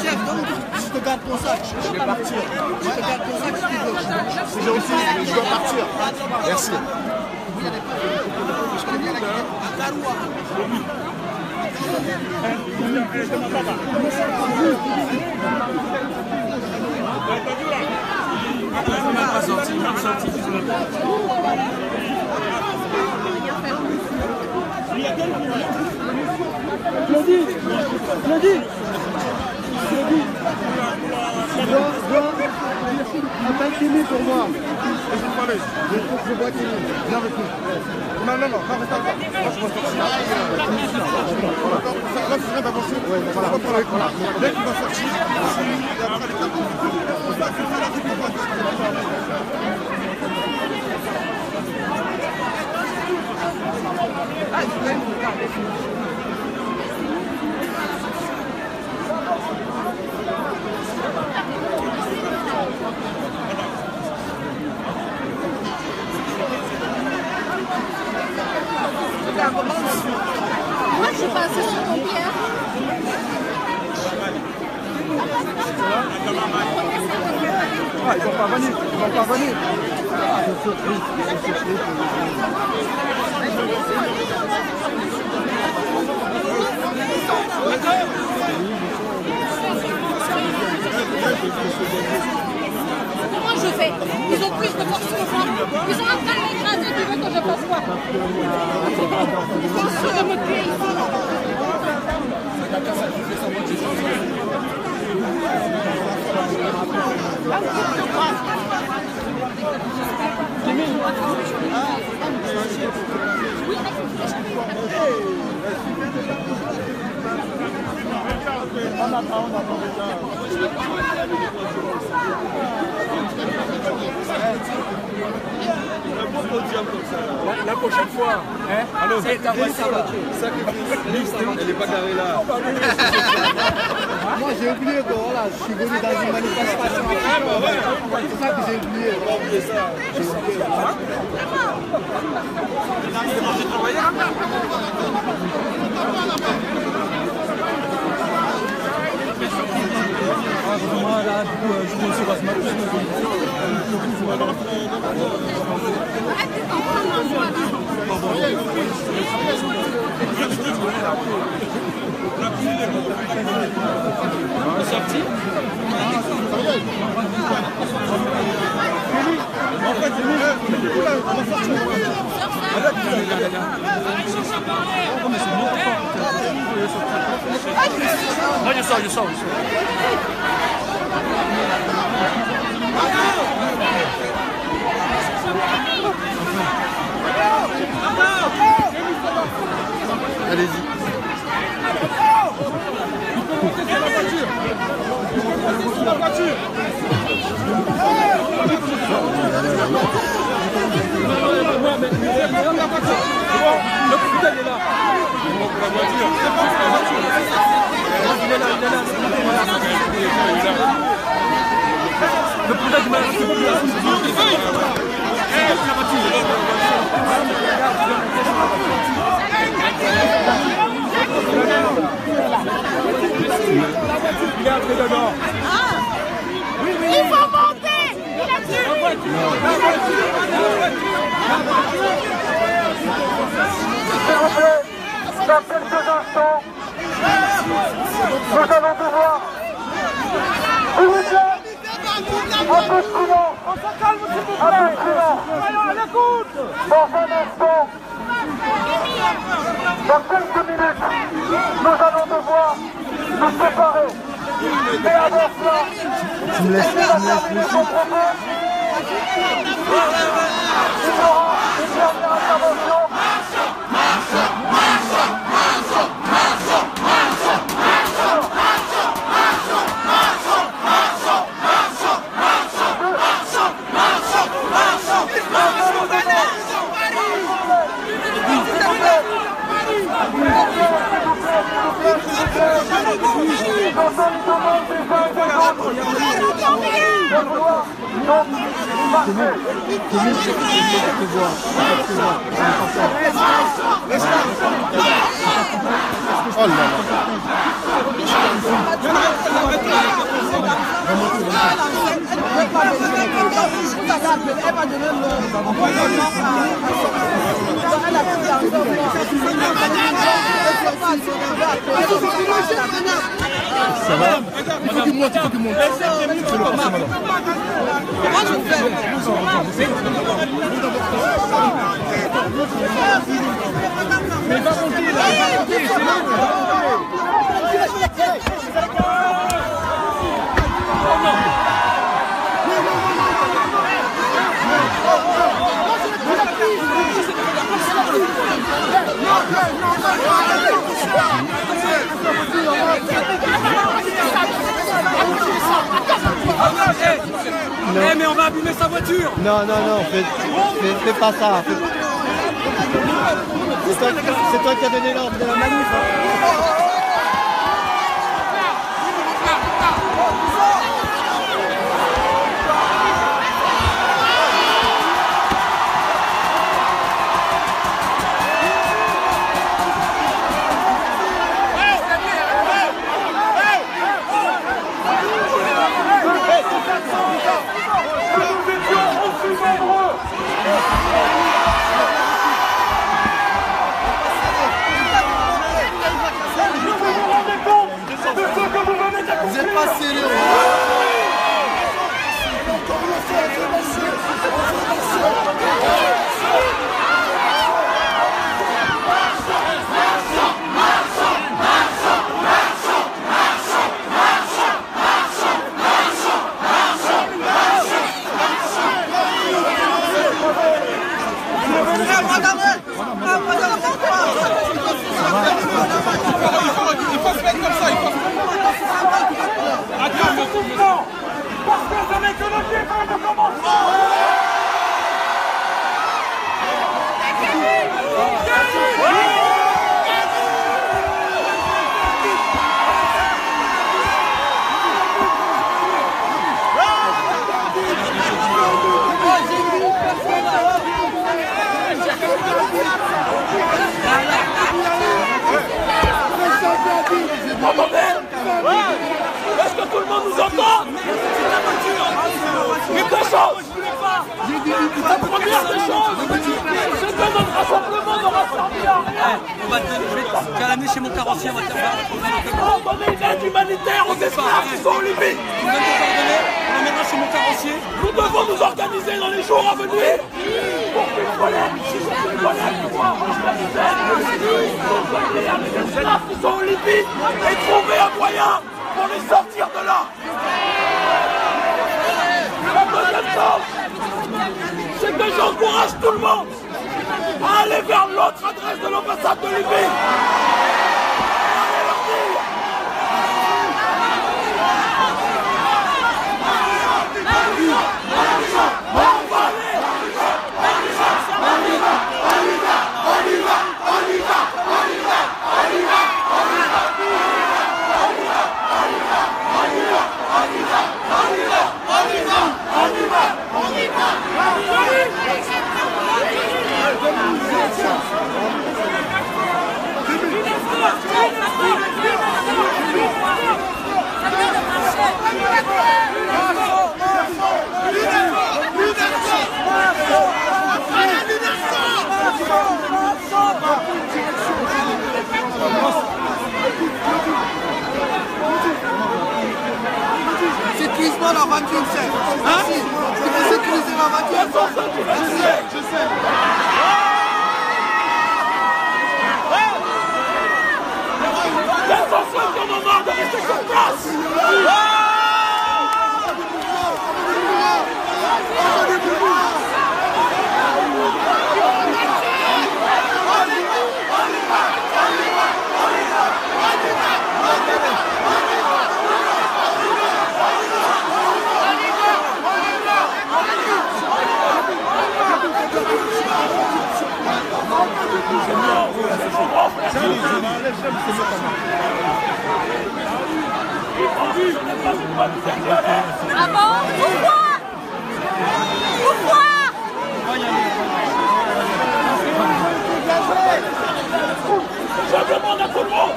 Chef, donc, je te garde ton sac. Je vais partir. Je te garde ton sac si tu veux. C'est gentil, je dois partir. Merci. Appelle Kimi pour moi. Je vois Kimi. Viens avec nous. Non, reste là. Moi, je vois sortir. Là, tu viens d'avancer. Ouais, voilà. Voilà. Dès qu'il va sortir, et après les 4 Moi, je suis passée sur ton pierre. Ils vont pas venir. Comment je fais? Ils ont plus de force que moi. Ils sont en train de m'écraser, tu veux que je fasse quoi? Ils sont de me tuer ici. La prochaine fois, alors c'est ta voiture là. Elle n'est pas garée là. Moi j'ai oublié que voilà, je suis venu dans une manifestation. C'est ça que j'ai oublié. On va oublier ça. J'ai oublié. Moi là, du coup, je me suis rassemblé. Sorti. Non, je sors. Allez-y. La voiture. Le putain il est là. Il est là. Le putain du mal. Il est entré dedans. Il faut monter. Il a tué. La voiture. dans quelques instants, nous allons devoir, s'il vous plaît, un peu de silence, On se calme, s'il vous un peu plaît. de silence. Soyons à l'écoute. Dans un instant, dans quelques minutes, nous allons devoir nous séparer. Mais avant cela, il va terminer son propos. Il y aura une dernière intervention. Ça va? Il faut qu'il monte, il faut qu'il monte. Mais va monter là, va monter, c'est là. Mais on va abîmer sa voiture. Non, fais pas ça. C'est toi qui as donné l'ordre de la manif. Vous êtes pas sérieux. Il faut se mettre comme ça, il faut se mettre. Attends, tout le temps. Parce que ce n'est que le début de commencement. Est-ce que tout le monde nous entend? Une des choses, la première des choses, c'est que notre rassemblement n'aura servi à rien. Je vais l'amener chez mon carrossier, on va te faire On donner une aide humanitaire aux esclaves qui sont en Libye. on l'emmènera chez mon carrossier. Nous devons nous organiser dans les jours à venir pour qu'une collecte, une collecte soit organisée pour donner à les esclaves qui sont en Libye et trouver un moyen pour les sortir de là. La deuxième chose, c'est que j'encourage tout le monde à aller vers l'autre adresse de l'ambassade de Libye. Et aller leur dire Ah bon? Pourquoi? Pourquoi? Je demande à tout le monde,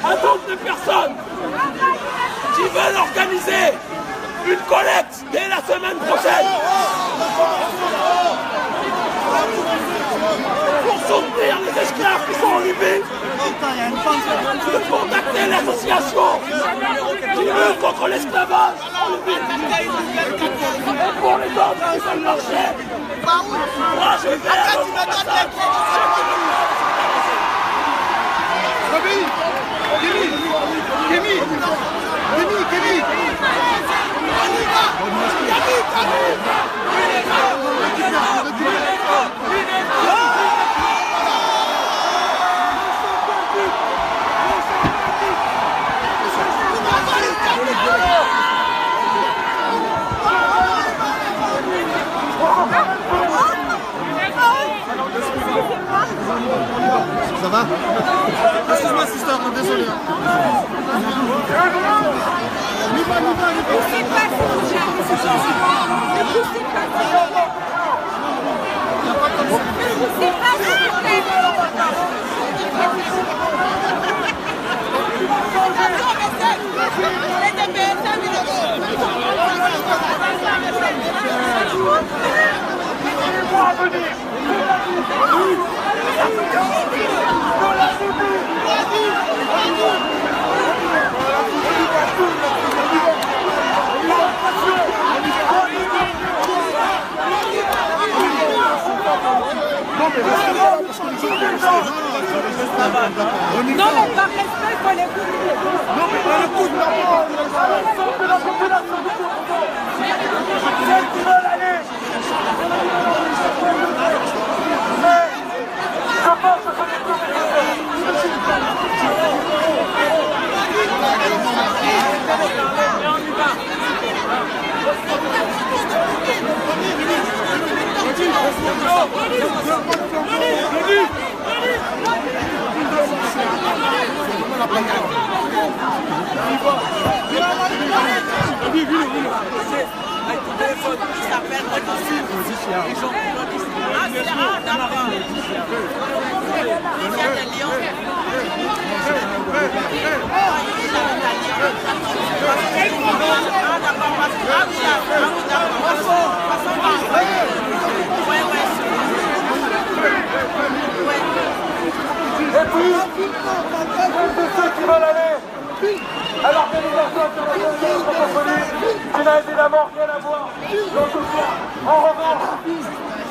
à toutes les personnes qui veulent organiser une collecte dès la semaine prochaine pour soutenir les esclaves qui sont en Libye, de contacter l'association qui lutte contre l'esclavage en Libye. Et pour les autres qui veulent marcher, moi je vais à votre passage. Ça va? Excuse-moi, sister, désolé. Non, mais par respect, il faut les couper. Non, mais pas le coup de la population celles qui veulent aller. Mais je pense que ce n'est plus Avec ton téléphone, il s'appelle Redissi. Les gens qui ah, c'est d'accord. Il y a des lions. Et puis, c'est ceux qui veulent aller à l'organisation internationale de la francophonie, qui n'a évidemment rien à voir dans tout ça. En revanche,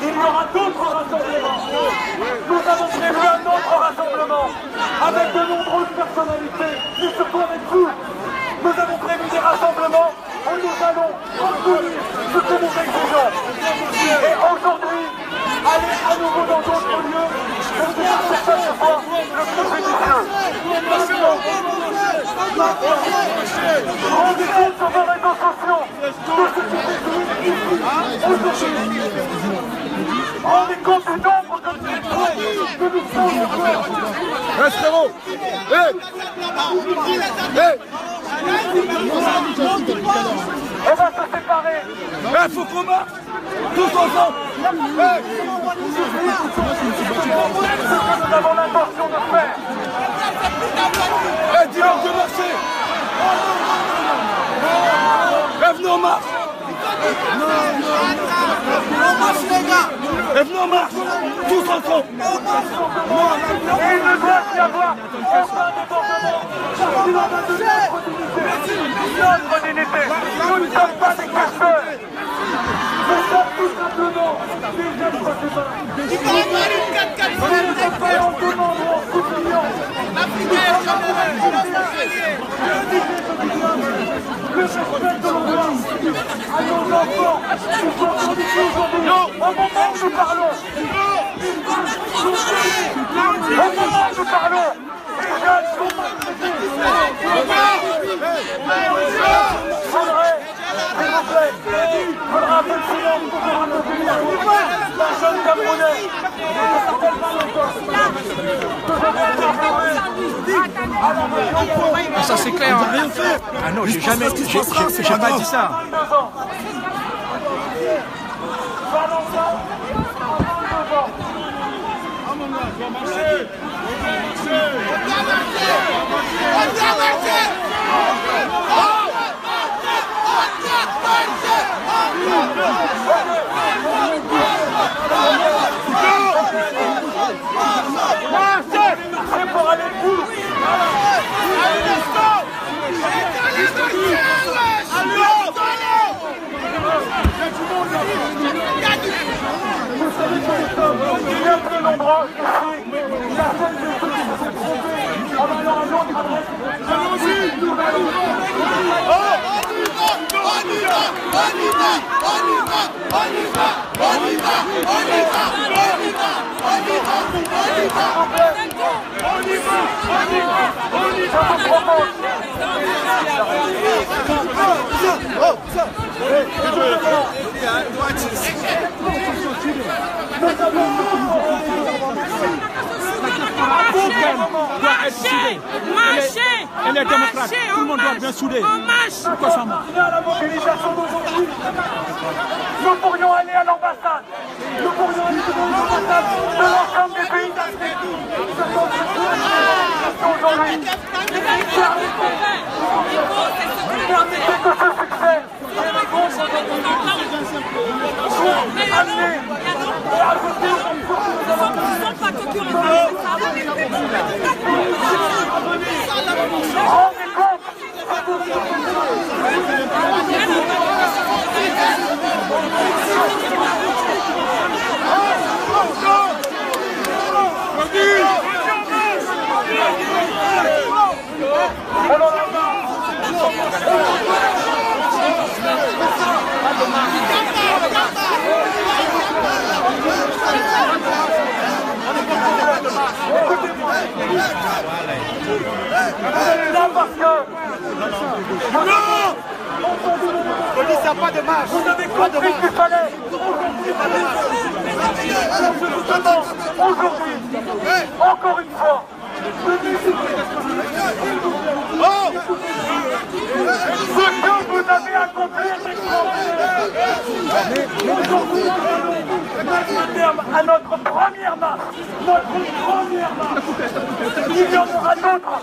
il y aura d'autres rassemblements. Nous avons prévu un autre rassemblement avec de nombreuses personnalités, et surtout avec vous. Nous avons prévu des rassemblements où nous allons obtenir ce que nous exigeons. Et aujourd'hui, aller à nouveau dans d'autres lieux, pour dire que cette fois le plus judicieux. Rendez-vous sur vos réseaux sociaux de ce qui est ici, aujourd'hui. Rendez compte du nombre de personnes que nous sommes encore. Hey, frérot! Hey! Hey! On va se séparer. Hey, faut qu'on marche! Tous ensemble! Hey! Ce que nous avons l'intention de faire. Hey, dis-leur de marcher! Hey, venez en marche! On marche les gars. Hey, venez en marche! Tous ensemble! Et il ne doit y avoir aucun débordement. Il en va de notre dignité. Notre dignité. Nous ne sommes pas des casseurs. Nous sommes tout simplement des êtres humains. Nous ne sommes pas en demandant, en suppliant. Le respect de l'honneur à nos enfants qui sont endurcis aujourd'hui. Au moment où nous parlons, les jeunes sont maltraités. Je voudrais, s'il vous plaît, faudra un peu de silence pour faire recueillir un jeune Camerounais. Ça c'est clair. Hein. Ah non, j'ai jamais dit ça. C'est pour aller vous. Bien plus nombreux ici, certaines de ceux qui se sont trompés en allant à l'autre adresse. Elle est démocrate. Tout le monde doit bien souder. Pourquoi ça marche? Nous pourrions aller à l'ambassade. Nous pourrions aller à l'ambassade de l'ensemble des pays d'Afrique. Permettez que ce succès soit amené à ajouter rendez compte. Pas de marche. Vous avez compris qu'il fallait aujourd'hui, encore une fois, ce que vous avez accompli est mettre un terme à notre première marche. Il y en aura d'autres.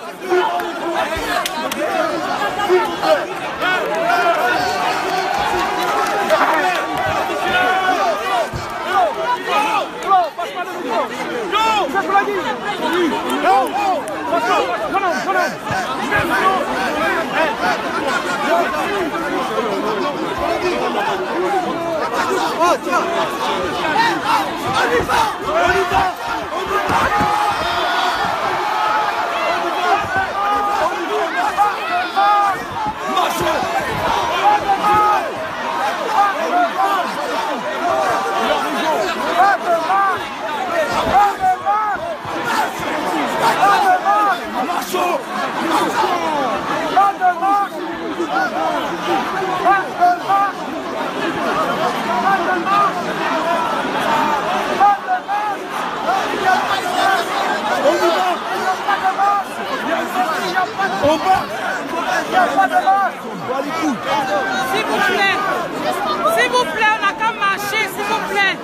S'il vous plaît. S'il vous plaît, on n'a qu'à marcher, s'il vous plaît.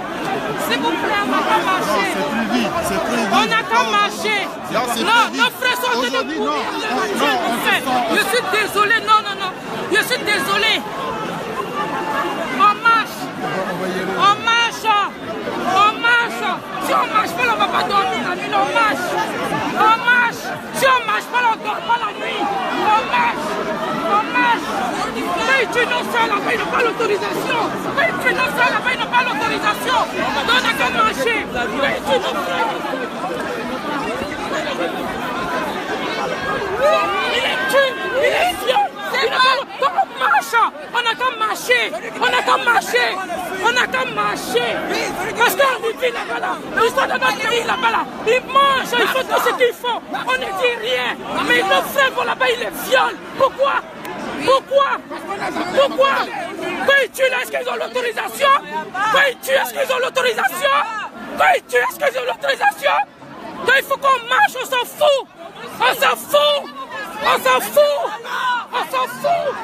S'il vous plaît, on n'a qu'à marcher. On n'a qu'à marcher. Non, nos frères sont en train de mourir. Je suis désolé, non. Je suis désolé. On marche. Si on marche pas, on ne va pas dormir la nuit, on marche. Si on marche pas, on ne dort pas la nuit. On marche. Mais tu n'en sais là-bas, ils n'ont pas l'autorisation. Donc on n'a qu'à marcher. Mais tu n'en sais. Il est vieux. Donc on marche. On n'a qu'à marcher. Parce qu'on vit là-bas, l'histoire de notre pays là-bas, ils mangent, ils font tout ce qu'ils font. On ne dit rien. Mais nos frères vont là-bas, ils les violent. Pourquoi? Pourquoi? Pourquoi? Quand ils tuent là, est-ce qu'ils ont l'autorisation? Quand ils tuent, est-ce qu'ils ont l'autorisation? Quand ils tuent, est-ce qu'ils ont l'autorisation? Quand il faut qu'on marche, on s'en fout! On s'en fout! On s'en fout! On s'en fout!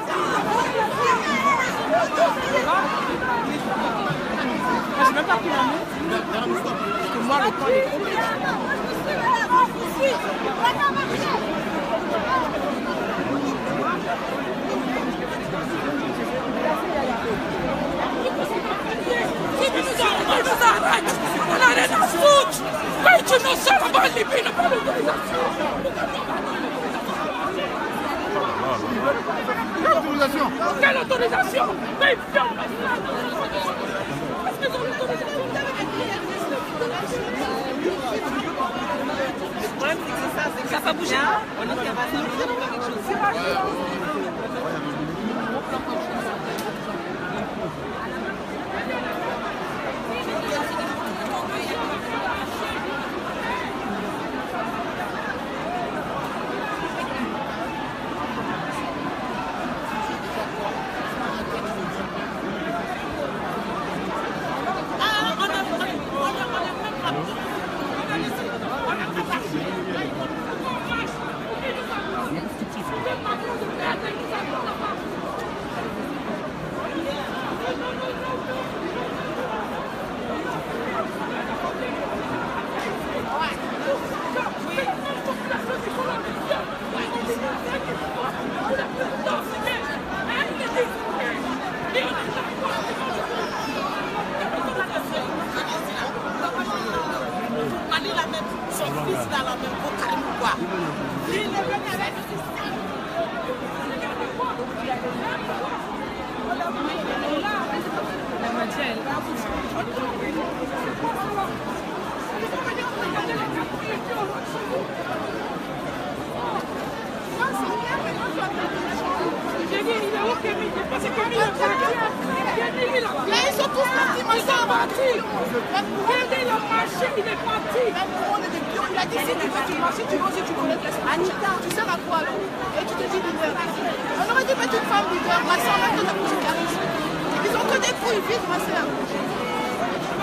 Je sais même pas qui m'a mis. Parce que moi, le temps est trop. On a rien à foutre! Quand tu nous sors là-bas, Libye n'a pas l'autorisation! Quelle autorisation? Quelle autorisation? Mais ils ferment la salle! Est-ce qu'ils ont l'autorisation? Le problème, c'est que ça va bouger. On est capable de faire quelque chose. Ils sont tous partis, ils sont partis. Regardez le marché, il est parti. Il a dit si tu veux, tu marches, tu vois, si tu connais Anita, tu sers à quoi alors? Et tu te dis leader. On aurait dû mettre une femme leader, ma soeur, là, de la musique arrive. Ils ont que des couilles vides, ma soeur.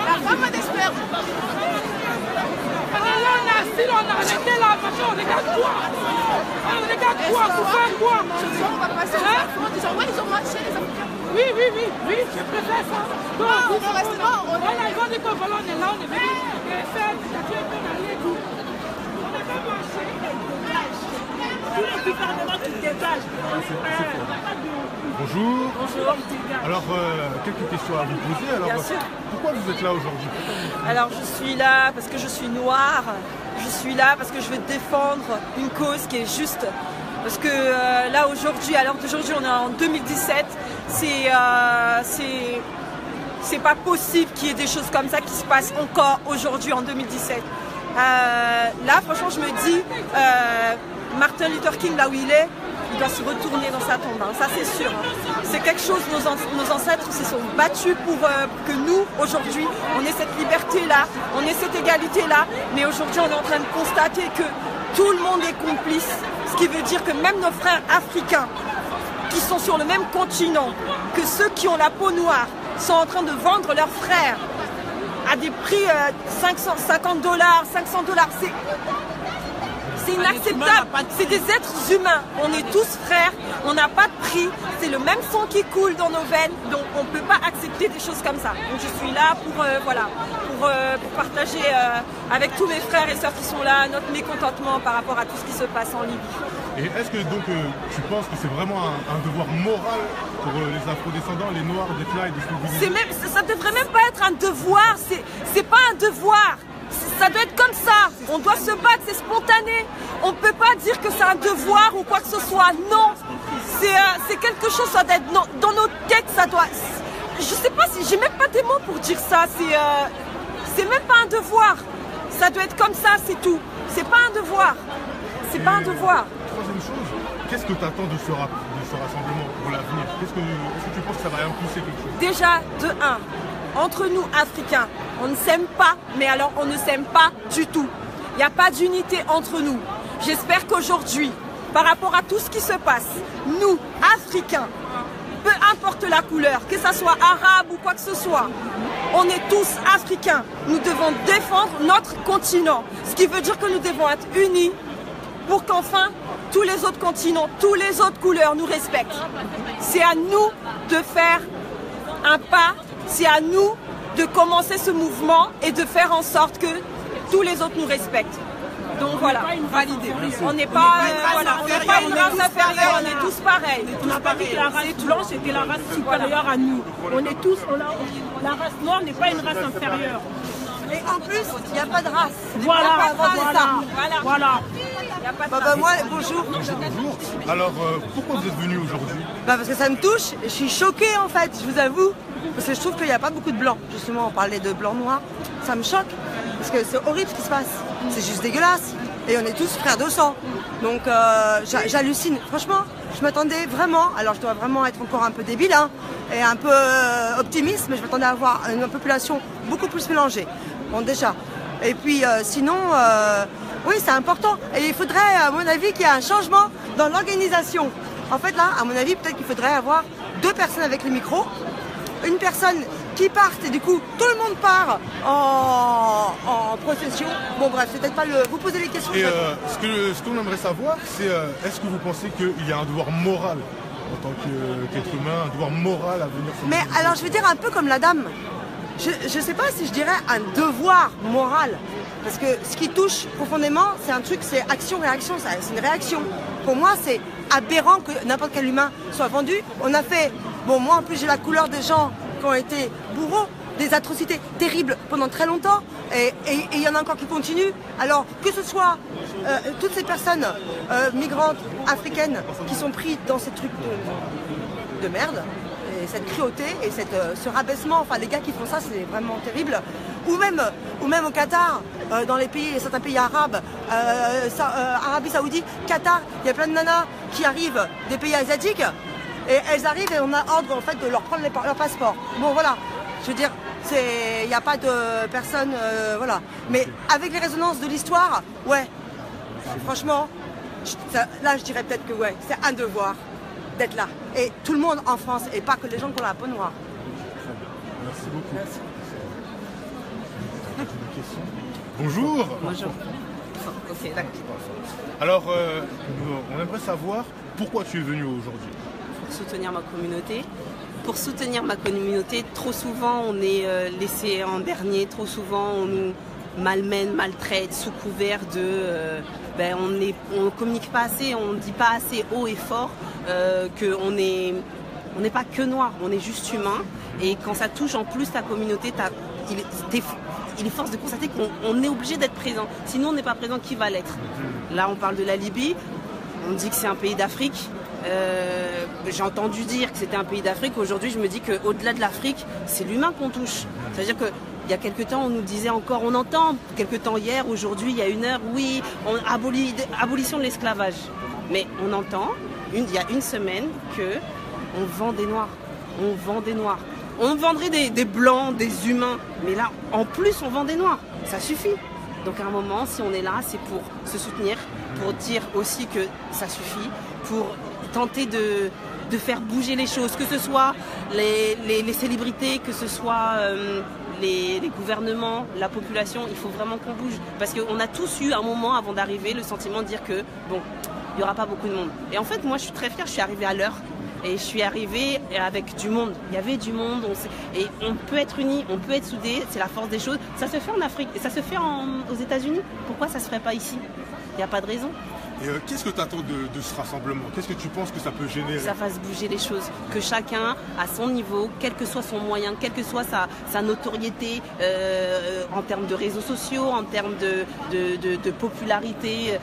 La femme a d'espère. Là, on a assis, on a arrêté là, machin, on regarde quoi? On regarde quoi? Pour faire quoi? On va passer en disant, ouais, ils ont marché, les Africains. Oui, je préfère ça. Non, on reste pas. Voilà, ils vont dire qu'on est là, on est venu. Et faire, c'est-à-dire qu'on allait tout. On n'a pas marché. Tout le gouvernement qui dégage. Bonjour. Bonjour. Alors, quelques questions à vous poser. Alors, Bien sûr. pourquoi vous êtes là aujourd'hui? Alors, je suis là parce que je suis noire. Je suis là parce que je veux défendre une cause qui est juste. Parce que là, aujourd'hui, à l'heure d'aujourd'hui, on est en 2017. C'est pas possible qu'il y ait des choses comme ça qui se passent encore aujourd'hui en 2017. Là, franchement, je me dis, Martin Luther King, là où il est, il doit se retourner dans sa tombe. Hein. Ça, c'est sûr. Hein. C'est quelque chose, nos ancêtres se sont battus pour que nous, aujourd'hui, on ait cette liberté-là, on ait cette égalité-là. Mais aujourd'hui, on est en train de constater que tout le monde est complice. Ce qui veut dire que même nos frères africains, qui sont sur le même continent que ceux qui ont la peau noire, sont en train de vendre leurs frères à des prix 550 $, 500 $. C'est inacceptable, c'est des êtres humains, on est tous frères, on n'a pas de prix, c'est le même sang qui coule dans nos veines, donc on ne peut pas accepter des choses comme ça. Donc je suis là pour partager avec tous mes frères et sœurs qui sont là notre mécontentement par rapport à tout ce qui se passe en Libye. Et est-ce que donc tu penses que c'est vraiment un devoir moral pour les afrodescendants, les noirs d'être là et de se mobiliser? Ça devrait même pas être un devoir, c'est pas un devoir. Ça doit être comme ça, on doit se battre, c'est spontané. On ne peut pas dire que c'est un devoir ou quoi que ce soit, non. C'est quelque chose, ça doit être dans nos têtes, ça doit... Je sais pas si j'ai même pas des mots pour dire ça, c'est même pas un devoir. Ça doit être comme ça, c'est tout. C'est pas un devoir, c'est pas un devoir. Troisième chose, qu'est-ce que tu attends de ce rassemblement pour l'avenir? Est-ce que tu penses que ça va impulser quelque chose? Déjà, de 1. Entre nous, Africains, on ne s'aime pas, mais alors on ne s'aime pas du tout. Il n'y a pas d'unité entre nous. J'espère qu'aujourd'hui, par rapport à tout ce qui se passe. Nous, Africains, peu importe la couleur, que ce soit arabe ou quoi que ce soit, on est tous Africains. Nous devons défendre notre continent. Ce qui veut dire que nous devons être unis pour qu'enfin tous les autres continents, toutes les autres couleurs nous respectent. C'est à nous de faire un pas, c'est à nous de commencer ce mouvement et de faire en sorte que tous les autres nous respectent. Donc voilà, validé. On n'est pas, une race inférieure, on est tous pareils. On n'a pas dit que la race blanche était la race supérieure à nous. On est tous, la race noire n'est pas une race inférieure. Et en plus, il n'y a pas de race. Voilà. Moi, bonjour. Bonjour. Alors, pourquoi vous êtes venu aujourd'hui? Parce que ça me touche. Je suis choquée en fait, je vous avoue. Parce que je trouve qu'il n'y a pas beaucoup de blancs. Justement, on parlait de blanc-noir. Ça me choque. Parce que c'est horrible ce qui se passe. C'est juste dégueulasse. Et on est tous frères de sang. Donc j'hallucine. Franchement, je m'attendais vraiment, alors je dois vraiment être encore un peu débile et un peu optimiste, mais je m'attendais à avoir une population beaucoup plus mélangée. Bon déjà. Et puis sinon, oui c'est important. Et il faudrait à mon avis qu'il y ait un changement dans l'organisation. En fait là, à mon avis, peut-être qu'il faudrait avoir 2 personnes avec le micro. Une personne qui part et du coup tout le monde part en procession. Bon bref, c'est peut-être pas le... Vous posez les questions. Et ce qu'on aimerait savoir, c'est est-ce que vous pensez qu'il y a un devoir moral en tant qu'être humain, un devoir moral à venir... Mais alors je vais dire un peu comme la dame. Je sais pas si je dirais un devoir moral. Parce que ce qui touche profondément, c'est un truc, c'est action-réaction, c'est une réaction. Pour moi, c'est aberrant que n'importe quel humain soit vendu. On a fait... Bon, moi en plus j'ai la couleur des gens qui ont été bourreaux, des atrocités terribles pendant très longtemps, et il y en a encore qui continuent. Alors que ce soit toutes ces personnes migrantes, africaines, qui sont prises dans ces trucs de merde, et cette cruauté et ce rabaissement, enfin les gars qui font ça, c'est vraiment terrible. Ou même au Qatar, dans certains pays arabes, Arabie Saoudite, Qatar, il y a plein de nanas qui arrivent des pays asiatiques. Et elles arrivent et on a ordre en fait de leur prendre leur passeport. Bon voilà, je veux dire, il n'y a pas de personne, voilà. Mais avec les résonances de l'histoire, ouais, franchement, là je dirais peut-être que ouais, c'est un devoir d'être là. Et tout le monde en France, et pas que les gens qui ont la peau noire. Merci beaucoup. Merci. Bonjour. Bonjour. Ok, d'accord. Alors, on aimerait savoir pourquoi tu es venu aujourd'hui. Soutenir ma communauté. Pour soutenir ma communauté, trop souvent on est laissé en dernier, trop souvent on nous malmène, maltraite, sous couvert de... on communique pas assez, on ne dit pas assez haut et fort qu'on n'est pas que noir, on est juste humain. Et quand ça touche en plus ta communauté, il est force de constater qu'on est obligé d'être présent. Sinon on n'est pas présent, qui va l'être? Là on parle de la Libye, on dit que c'est un pays d'Afrique. J'ai entendu dire que c'était un pays d'Afrique. Aujourd'hui, je me dis qu'au-delà de l'Afrique, c'est l'humain qu'on touche. C'est-à-dire qu'il y a quelques temps, on nous disait encore, on entend, quelques temps hier, aujourd'hui, il y a 1 heure, oui, abolition de l'esclavage. Mais on entend, il y a 1 semaine, qu'on vend des Noirs. On vend des Noirs. On vendrait des Blancs, des humains. Mais là, en plus, on vend des Noirs. Ça suffit. Donc à un moment, si on est là, c'est pour se soutenir, pour dire aussi que ça suffit, pour tenter de faire bouger les choses, que ce soit les célébrités, que ce soit les gouvernements, la population. Il faut vraiment qu'on bouge. Parce qu'on a tous eu un moment avant d'arriver le sentiment de dire que bon, il n'y aura pas beaucoup de monde. Et en fait, moi je suis très fière, je suis arrivée à l'heure. Et je suis arrivée avec du monde. Il y avait du monde. Et on peut être unis, on peut être soudés. C'est la force des choses. Ça se fait en Afrique et ça se fait aux États-Unis. Pourquoi ça ne se ferait pas ici? Il n'y a pas de raison. Et qu'est-ce que tu attends de ce rassemblement? Qu'est-ce que tu penses que ça peut générer? Ça fasse bouger les choses. Que chacun, à son niveau, quel que soit son moyen, quelle que soit sa notoriété en termes de réseaux sociaux, en termes de popularité,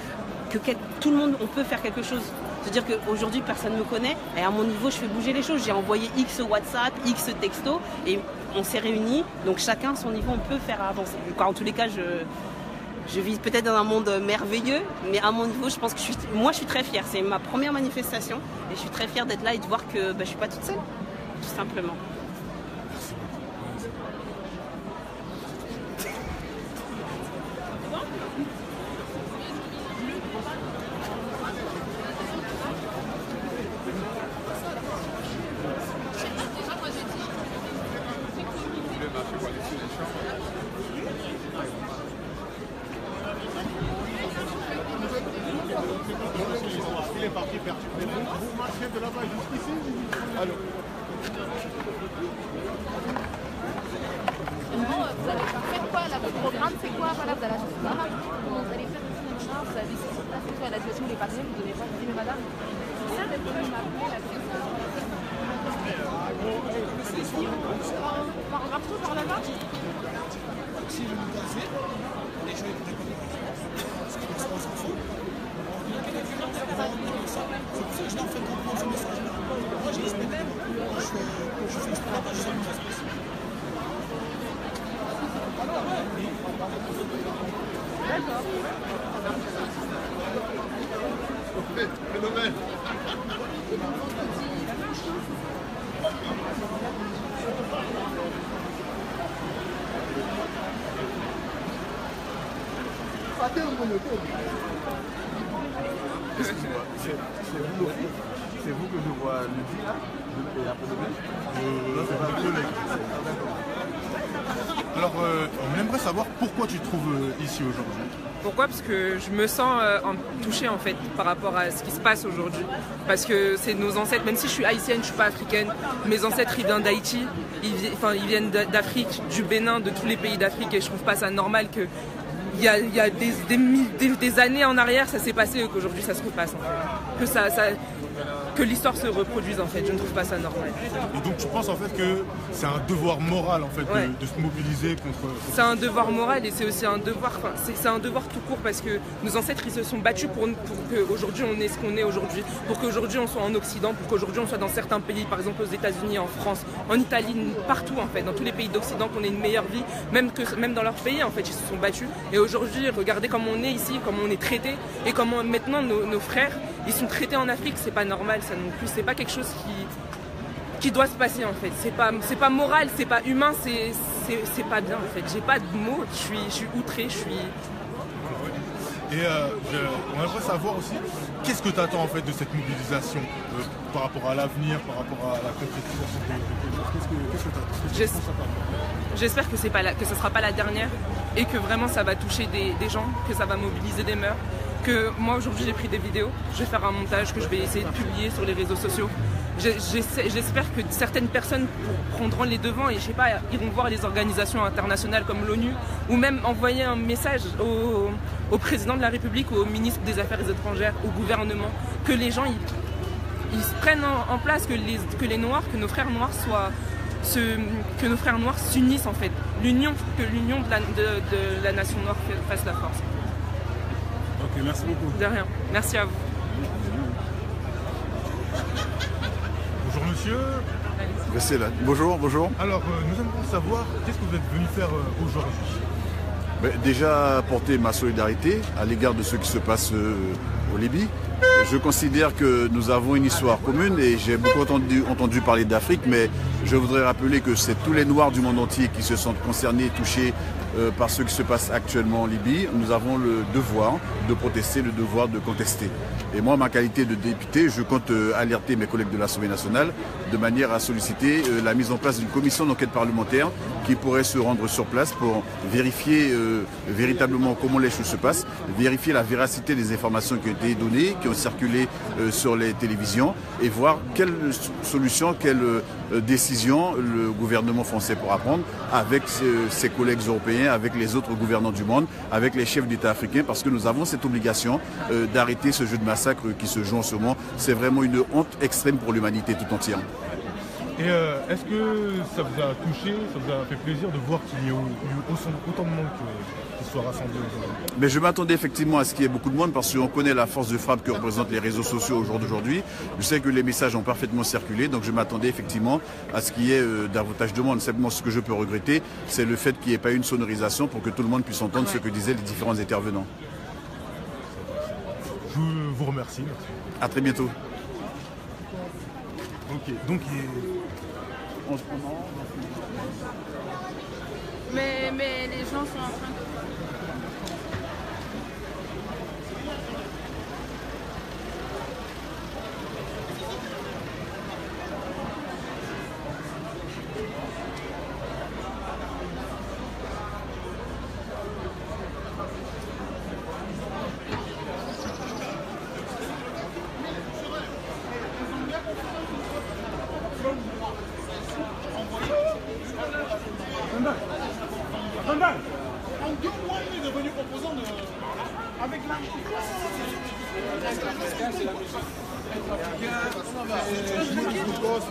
que tout le monde, on peut faire quelque chose. C'est-à-dire qu'aujourd'hui, personne ne me connaît et à mon niveau, je fais bouger les choses. J'ai envoyé X WhatsApp, X texto et on s'est réunis. Donc chacun à son niveau, on peut faire avancer. En tous les cas, je vis peut-être dans un monde merveilleux, mais à mon niveau, je pense que moi, je suis très fière. C'est ma première manifestation et je suis très fière d'être là et de voir que je ne suis pas toute seule, tout simplement. papiers perdus. Mais vous marchez de là-bas jusqu'ici. Alors. Vous allez faire quoi là? Votre programme c'est quoi? Voilà, vous allez acheter ça. Comment vous allez faire ici maintenant? Vous allez décider de passer sur la situation des patients. Vous ne devez pas dire, mais madame, c'est ça le problème après la question. On rentre tout par là-bas? Si je me disais, les gens écoutaient pas les parce que les gens s'en foutent. C'est pour ça que je t'en fais comprendre ce message-là. Moi, je respecte même. Je fais ce travail, je sais pas ce que c'est. D'accord. Phénomène. Excusez-moi, c'est vous que je vois lundi là, et après-demain. Là, c'est pas le collègue. Alors, on aimerait savoir pourquoi tu te trouves ici aujourd'hui. Pourquoi? Parce que je me sens touchée en fait par rapport à ce qui se passe aujourd'hui. Parce que c'est nos ancêtres, même si je suis haïtienne, je ne suis pas africaine, mes ancêtres ils viennent d'Haïti, ils viennent d'Afrique, du Bénin, de tous les pays d'Afrique, et je trouve pas ça normal que il y a des années en arrière ça s'est passé et qu'aujourd'hui ça se repasse en fait. Que l'histoire se reproduise en fait, je ne trouve pas ça normal. Et donc tu penses en fait que c'est un devoir moral en fait de se mobiliser contre... C'est un devoir moral et c'est aussi un devoir, c'est un devoir tout court parce que nos ancêtres ils se sont battus pour qu'aujourd'hui on ait ce qu'on est aujourd'hui, pour qu'aujourd'hui on soit en Occident, pour qu'aujourd'hui on soit dans certains pays, par exemple aux États-Unis, en France, en Italie, partout en fait, dans tous les pays d'Occident, qu'on ait une meilleure vie, même dans leur pays en fait ils se sont battus. Et aujourd'hui regardez comment on est ici, comment on est traité et comment maintenant nos frères ils sont traités en Afrique, c'est pas normal ça non plus, c'est pas quelque chose qui doit se passer en fait, c'est pas moral, c'est pas humain, c'est pas bien en fait, j'ai pas de mots, je suis outré, je suis... Et on aimerait savoir aussi, qu'est-ce que tu attends en fait de cette mobilisation par rapport à l'avenir, par rapport à la concrétisation de qu'est-ce que tu attends? J'espère que ce ne sera pas la dernière et que vraiment ça va toucher des gens, que ça va mobiliser des mœurs. Que moi aujourd'hui j'ai pris des vidéos, je vais faire un montage que je vais essayer de publier sur les réseaux sociaux. J'espère que certaines personnes prendront les devants et je sais pas, iront voir les organisations internationales comme l'ONU ou même envoyer un message au président de la République ou au ministre des Affaires étrangères, au gouvernement, que les gens ils se prennent en place, que les Noirs, que nos frères noirs que nos frères noirs s'unissent en fait, que l'union de la nation noire fasse la force. Ok, merci beaucoup. De rien, merci à vous. Bonjour monsieur. Restez là. Bonjour, bonjour. Alors, nous aimerions savoir qu'est-ce que vous êtes venu faire aujourd'hui. Déjà apporter ma solidarité à l'égard de ce qui se passe au Libye. Je considère que nous avons une histoire commune et j'ai beaucoup entendu parler d'Afrique, mais je voudrais rappeler que c'est tous les Noirs du monde entier qui se sentent concernés, touchés par ce qui se passe actuellement en Libye. Nous avons le devoir de protester, le devoir de contester. Et moi, en ma qualité de député, je compte alerter mes collègues de l'Assemblée nationale de manière à solliciter la mise en place d'une commission d'enquête parlementaire qui pourrait se rendre sur place pour vérifier véritablement comment les choses se passent, vérifier la véracité des informations qui ont été données, qui ont circulé sur les télévisions et voir quelle solution, quelle décision le gouvernement français pourra prendre avec ses collègues européens, avec les autres gouvernants du monde, avec les chefs d'État africains, parce que nous avons cette obligation d'arrêter ce jeu de massacre qui se joue en ce moment. C'est vraiment une honte extrême pour l'humanité tout entière. Et est-ce que ça vous a touché, ça vous a fait plaisir de voir qu'il y ait eu autant de monde qui soit rassemblé aujourd'hui? Mais je m'attendais effectivement à ce qu'il y ait beaucoup de monde parce qu'on connaît la force de frappe que représentent les réseaux sociaux au jour d'aujourd'hui. Je sais que les messages ont parfaitement circulé, donc je m'attendais effectivement à ce qu'il y ait davantage de monde. Simplement, ce que je peux regretter, c'est le fait qu'il n'y ait pas eu une sonorisation pour que tout le monde puisse entendre ce que disaient les différents intervenants. Je vous remercie. Merci. À très bientôt. Ok, donc mais les gens sont en train de...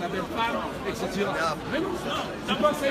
la belle femme, etc. Mais non, c'est pas ça.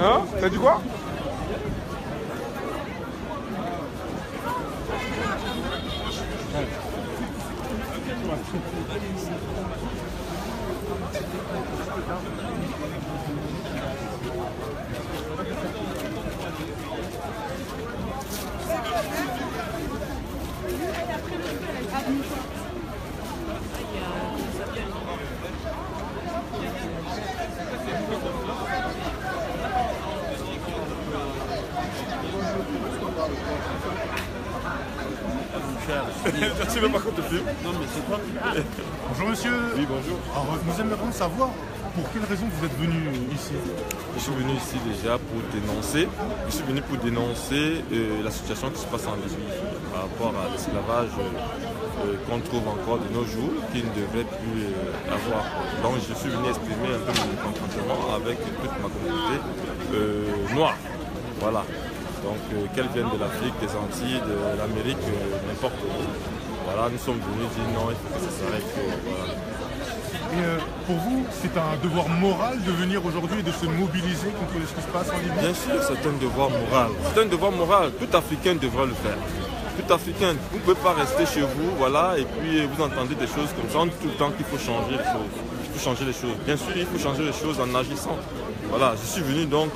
Hein? T'as dit quoi? Tu veux pas qu'on te filme? Non mais c'est toi. Bonjour monsieur. Oui, bonjour. Alors nous aimerions savoir pour quelle raison vous êtes venu ici. Je suis venu ici déjà pour dénoncer. Je suis venu pour dénoncer la situation qui se passe en Libye par rapport à l'esclavage qu'on trouve encore de nos jours, qui ne devrait plus avoir. Donc je suis venu exprimer un peu mon contentement avec toute ma communauté noire. Voilà. Donc qu'elle vienne de l'Afrique, des Antilles, de l'Amérique, n'importe où. Voilà, nous sommes venus dire non, il faut que ça s'arrête. Voilà. Et pour vous, c'est un devoir moral de venir aujourd'hui et de se mobiliser contre ce qui se passe en Libye? Bien sûr, c'est un devoir moral. C'est un devoir moral. Tout Africain devrait le faire. Tout Africain, vous ne pouvez pas rester chez vous, voilà, et puis vous entendez des choses comme ça. On dit tout le temps qu'il faut changer les choses. Il faut changer les choses. Bien sûr, il faut changer les choses en agissant. Voilà, je suis venu donc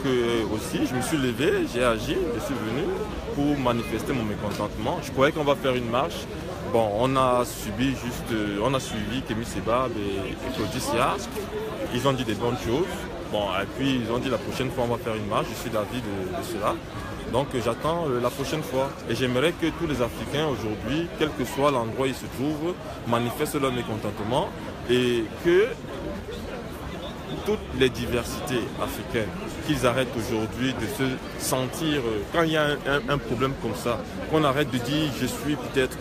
aussi, je me suis levé, j'ai agi, je suis venu pour manifester mon mécontentement. Je croyais qu'on va faire une marche. Bon, on a suivi Kémy Sebab et Claudicia. Ils ont dit des bonnes choses. Bon, et puis ils ont dit la prochaine fois on va faire une marche. Je suis d'avis de cela. Donc j'attends la prochaine fois. Et j'aimerais que tous les Africains aujourd'hui, quel que soit l'endroit où ils se trouvent, manifestent leur mécontentement et que toutes les diversités africaines, qu'ils arrêtent aujourd'hui de se sentir, quand il y a un problème comme ça, qu'on arrête de dire je suis peut-être,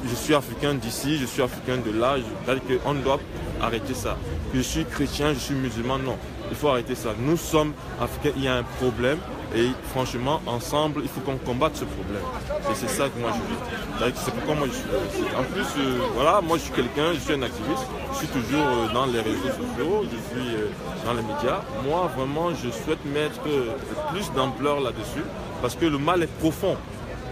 je suis africain d'ici, je suis africain de là, c'est-à-dire qu'on doit arrêter ça. Je suis chrétien, je suis musulman, non. Il faut arrêter ça. Nous sommes africains, il y a un problème et franchement, ensemble, il faut qu'on combatte ce problème. Et c'est ça que moi je dis. C'est pourquoi moi je suis là ici. En plus, voilà, moi je suis quelqu'un, je suis un activiste, je suis toujours dans les réseaux sociaux, je suis dans les médias. Moi, vraiment, je souhaite mettre plus d'ampleur là-dessus parce que le mal est profond.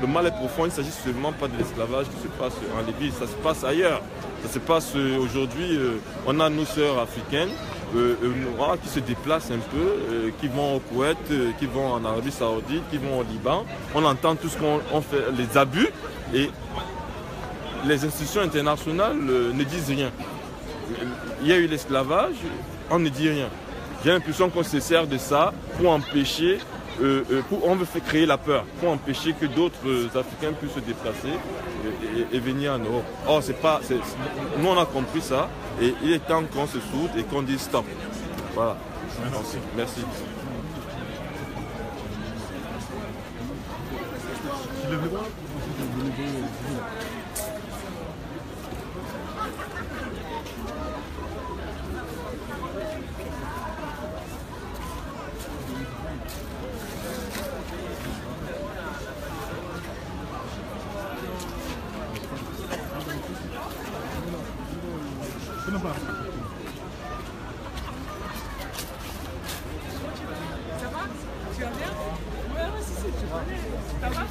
Le mal est profond, il ne s'agit seulement pas de l'esclavage qui se passe en Libye, ça se passe ailleurs. Ça se passe aujourd'hui, on a nos sœurs africaines noirs qui se déplacent un peu, qui vont au Koweït, qui vont en Arabie Saoudite, qui vont au Liban. On entend tout ce qu'on fait, les abus, et les institutions internationales ne disent rien. Il y a eu l'esclavage, on ne dit rien. J'ai l'impression qu'on se sert de ça pour empêcher, on veut faire créer la peur, pour empêcher que d'autres Africains puissent se déplacer et venir en Europe. Or, nous on a compris ça et il est temps qu'on se soude et qu'on dise stop. Voilà. Merci. Ça va? Tu vas bien? Ouais, si, tu connais. Ça va?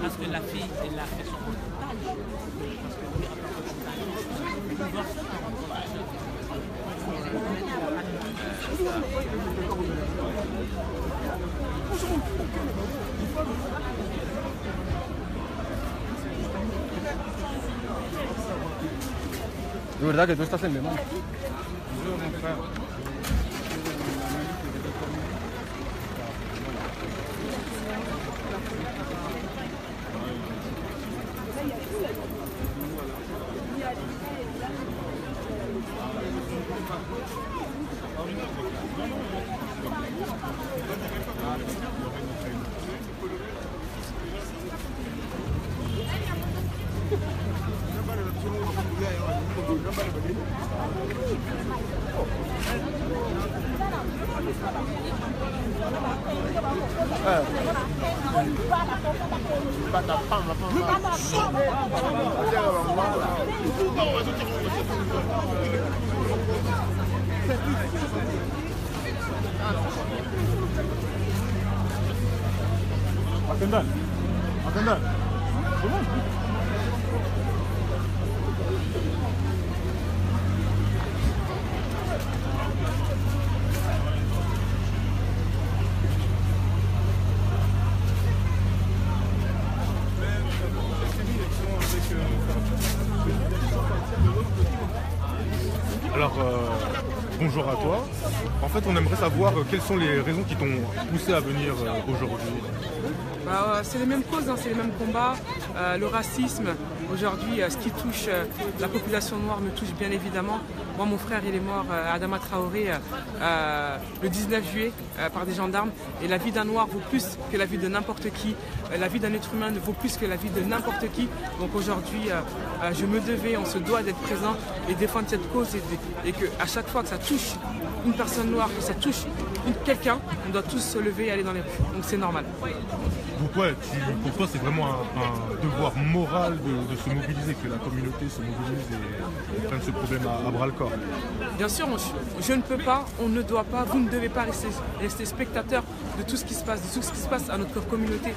Parce que la fille, elle a fait son reportage. Es verdad que tú estás en Lemán. Atendal. Atendal. Alors, bonjour à toi. En fait, on aimerait savoir quelles sont les raisons qui t'ont poussé à venir aujourd'hui. C'est les mêmes causes, c'est les mêmes combats. Le racisme, aujourd'hui, ce qui touche la population noire me touche bien évidemment. Moi, mon frère, il est mort, Adama Traoré, le 19 juillet par des gendarmes. Et la vie d'un noir vaut plus que la vie de n'importe qui. La vie d'un être humain ne vaut plus que la vie de n'importe qui. Donc aujourd'hui, je me devais, on se doit d'être présent et défendre cette cause. Et qu'à chaque fois que ça touche une personne noire, que ça touche quelqu'un, on doit tous se lever et aller dans les rues. Donc c'est normal. Donc ouais, pour toi c'est vraiment un devoir moral de se mobiliser, que la communauté se mobilise et prenne ce problème à bras le corps. Bien sûr, je ne peux pas, on ne doit pas, vous ne devez pas rester spectateur de tout ce qui se passe, de tout ce qui se passe à notre communauté.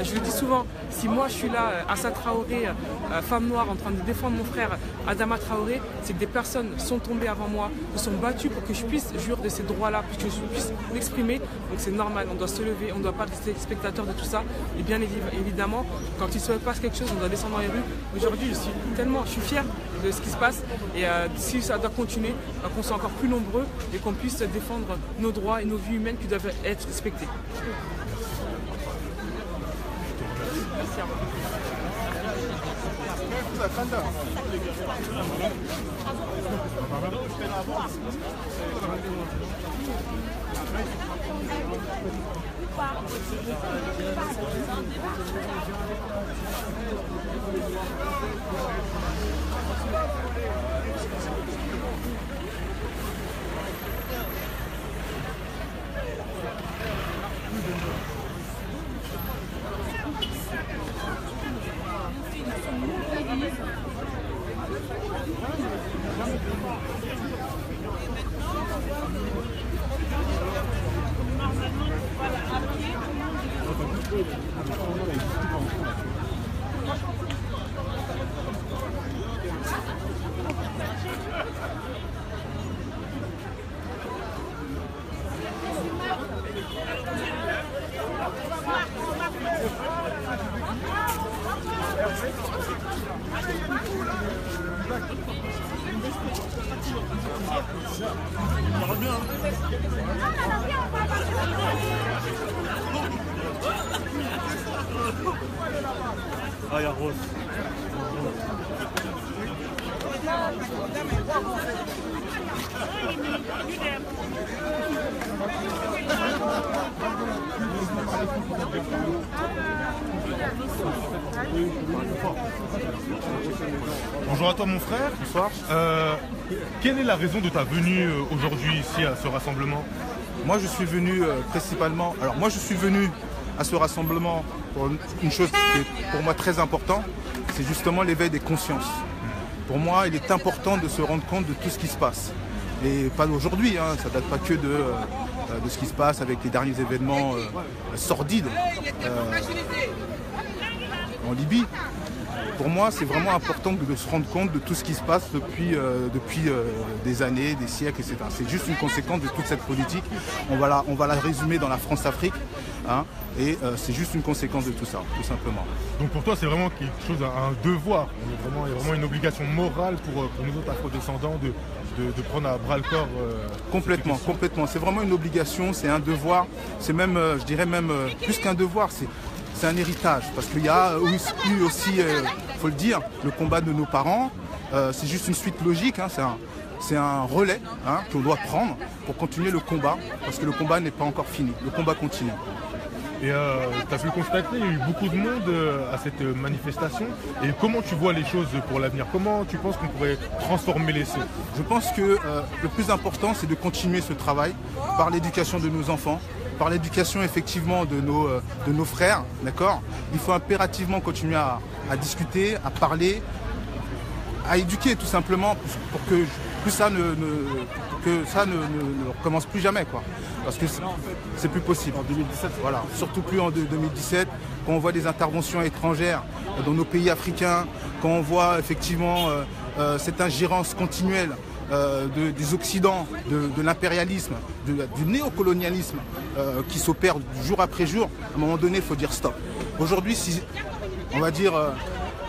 Je le dis souvent, si moi je suis là, Assa Traoré, femme noire, en train de défendre mon frère Adama Traoré, c'est que des personnes sont tombées avant moi, se sont battues pour que je puisse jouir de ces droits-là, pour que je puisse m'exprimer. Donc c'est normal, on doit se lever, on ne doit pas rester spectateur de tout ça. Et bien évidemment, quand il se passe quelque chose, on doit descendre dans les rues. Aujourd'hui, je suis fier de ce qui se passe. Et si ça doit continuer, qu'on soit encore plus nombreux et qu'on puisse défendre nos droits et nos vies humaines qui doivent être respectées. Merci à vous. Ah, il y a Rose. Bonjour à toi mon frère. Bonsoir. Quelle est la raison de ta venue aujourd'hui ici à ce rassemblement? Moi je suis venu principalement... Alors moi je suis venu à ce rassemblement pour une chose qui est pour moi très importante, c'est justement l'éveil des consciences. Pour moi il est important de se rendre compte de tout ce qui se passe. Et pas d'aujourd'hui, hein, ça ne date pas que de ce qui se passe avec les derniers événements sordides en Libye. Pour moi, c'est vraiment important de se rendre compte de tout ce qui se passe depuis des années, des siècles, etc. C'est juste une conséquence de toute cette politique. On va la résumer dans la France-Afrique. Hein, et c'est juste une conséquence de tout ça, tout simplement. Donc pour toi, c'est vraiment quelque chose, un devoir. Il y a vraiment une obligation morale pour nous autres afro-descendants de prendre à bras le corps. Complètement. C'est vraiment une obligation, c'est un devoir. C'est même, je dirais même, plus qu'un devoir, c'est un héritage. Parce qu'il y a eu aussi, faut le dire, le combat de nos parents. C'est juste une suite logique, hein, c'est un relais hein, qu'on doit prendre pour continuer le combat. Parce que le combat n'est pas encore fini, le combat continue. Et tu as pu constater, il y a eu beaucoup de monde à cette manifestation. Et comment tu vois les choses pour l'avenir? Comment tu penses qu'on pourrait transformer les choses? Je pense que le plus important, c'est de continuer ce travail par l'éducation de nos enfants, par l'éducation effectivement de nos frères, d'accord? Il faut impérativement continuer à discuter, à parler, à éduquer tout simplement pour que ça ne recommence plus jamais, quoi. Parce que c'est plus possible. En 2017, voilà. Surtout plus en 2017, quand on voit des interventions étrangères dans nos pays africains, quand on voit effectivement cette ingérence continuelle des Occidents, de l'impérialisme, du néocolonialisme qui s'opère jour après jour, à un moment donné, il faut dire stop. Aujourd'hui, si on va dire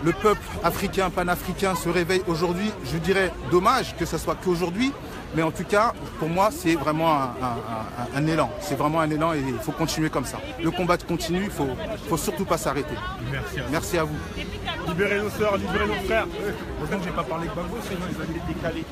le peuple africain, panafricain se réveille aujourd'hui, je dirais dommage que ce soit qu'aujourd'hui, mais en tout cas, pour moi, c'est vraiment un élan. C'est vraiment un élan et il faut continuer comme ça. Le combat continue, il ne faut surtout pas s'arrêter. Merci à vous. Libérez nos sœurs, libérez nos frères. Heureusement que je n'ai pas parlé avec Gbagbo, sinon ils allaient décaler.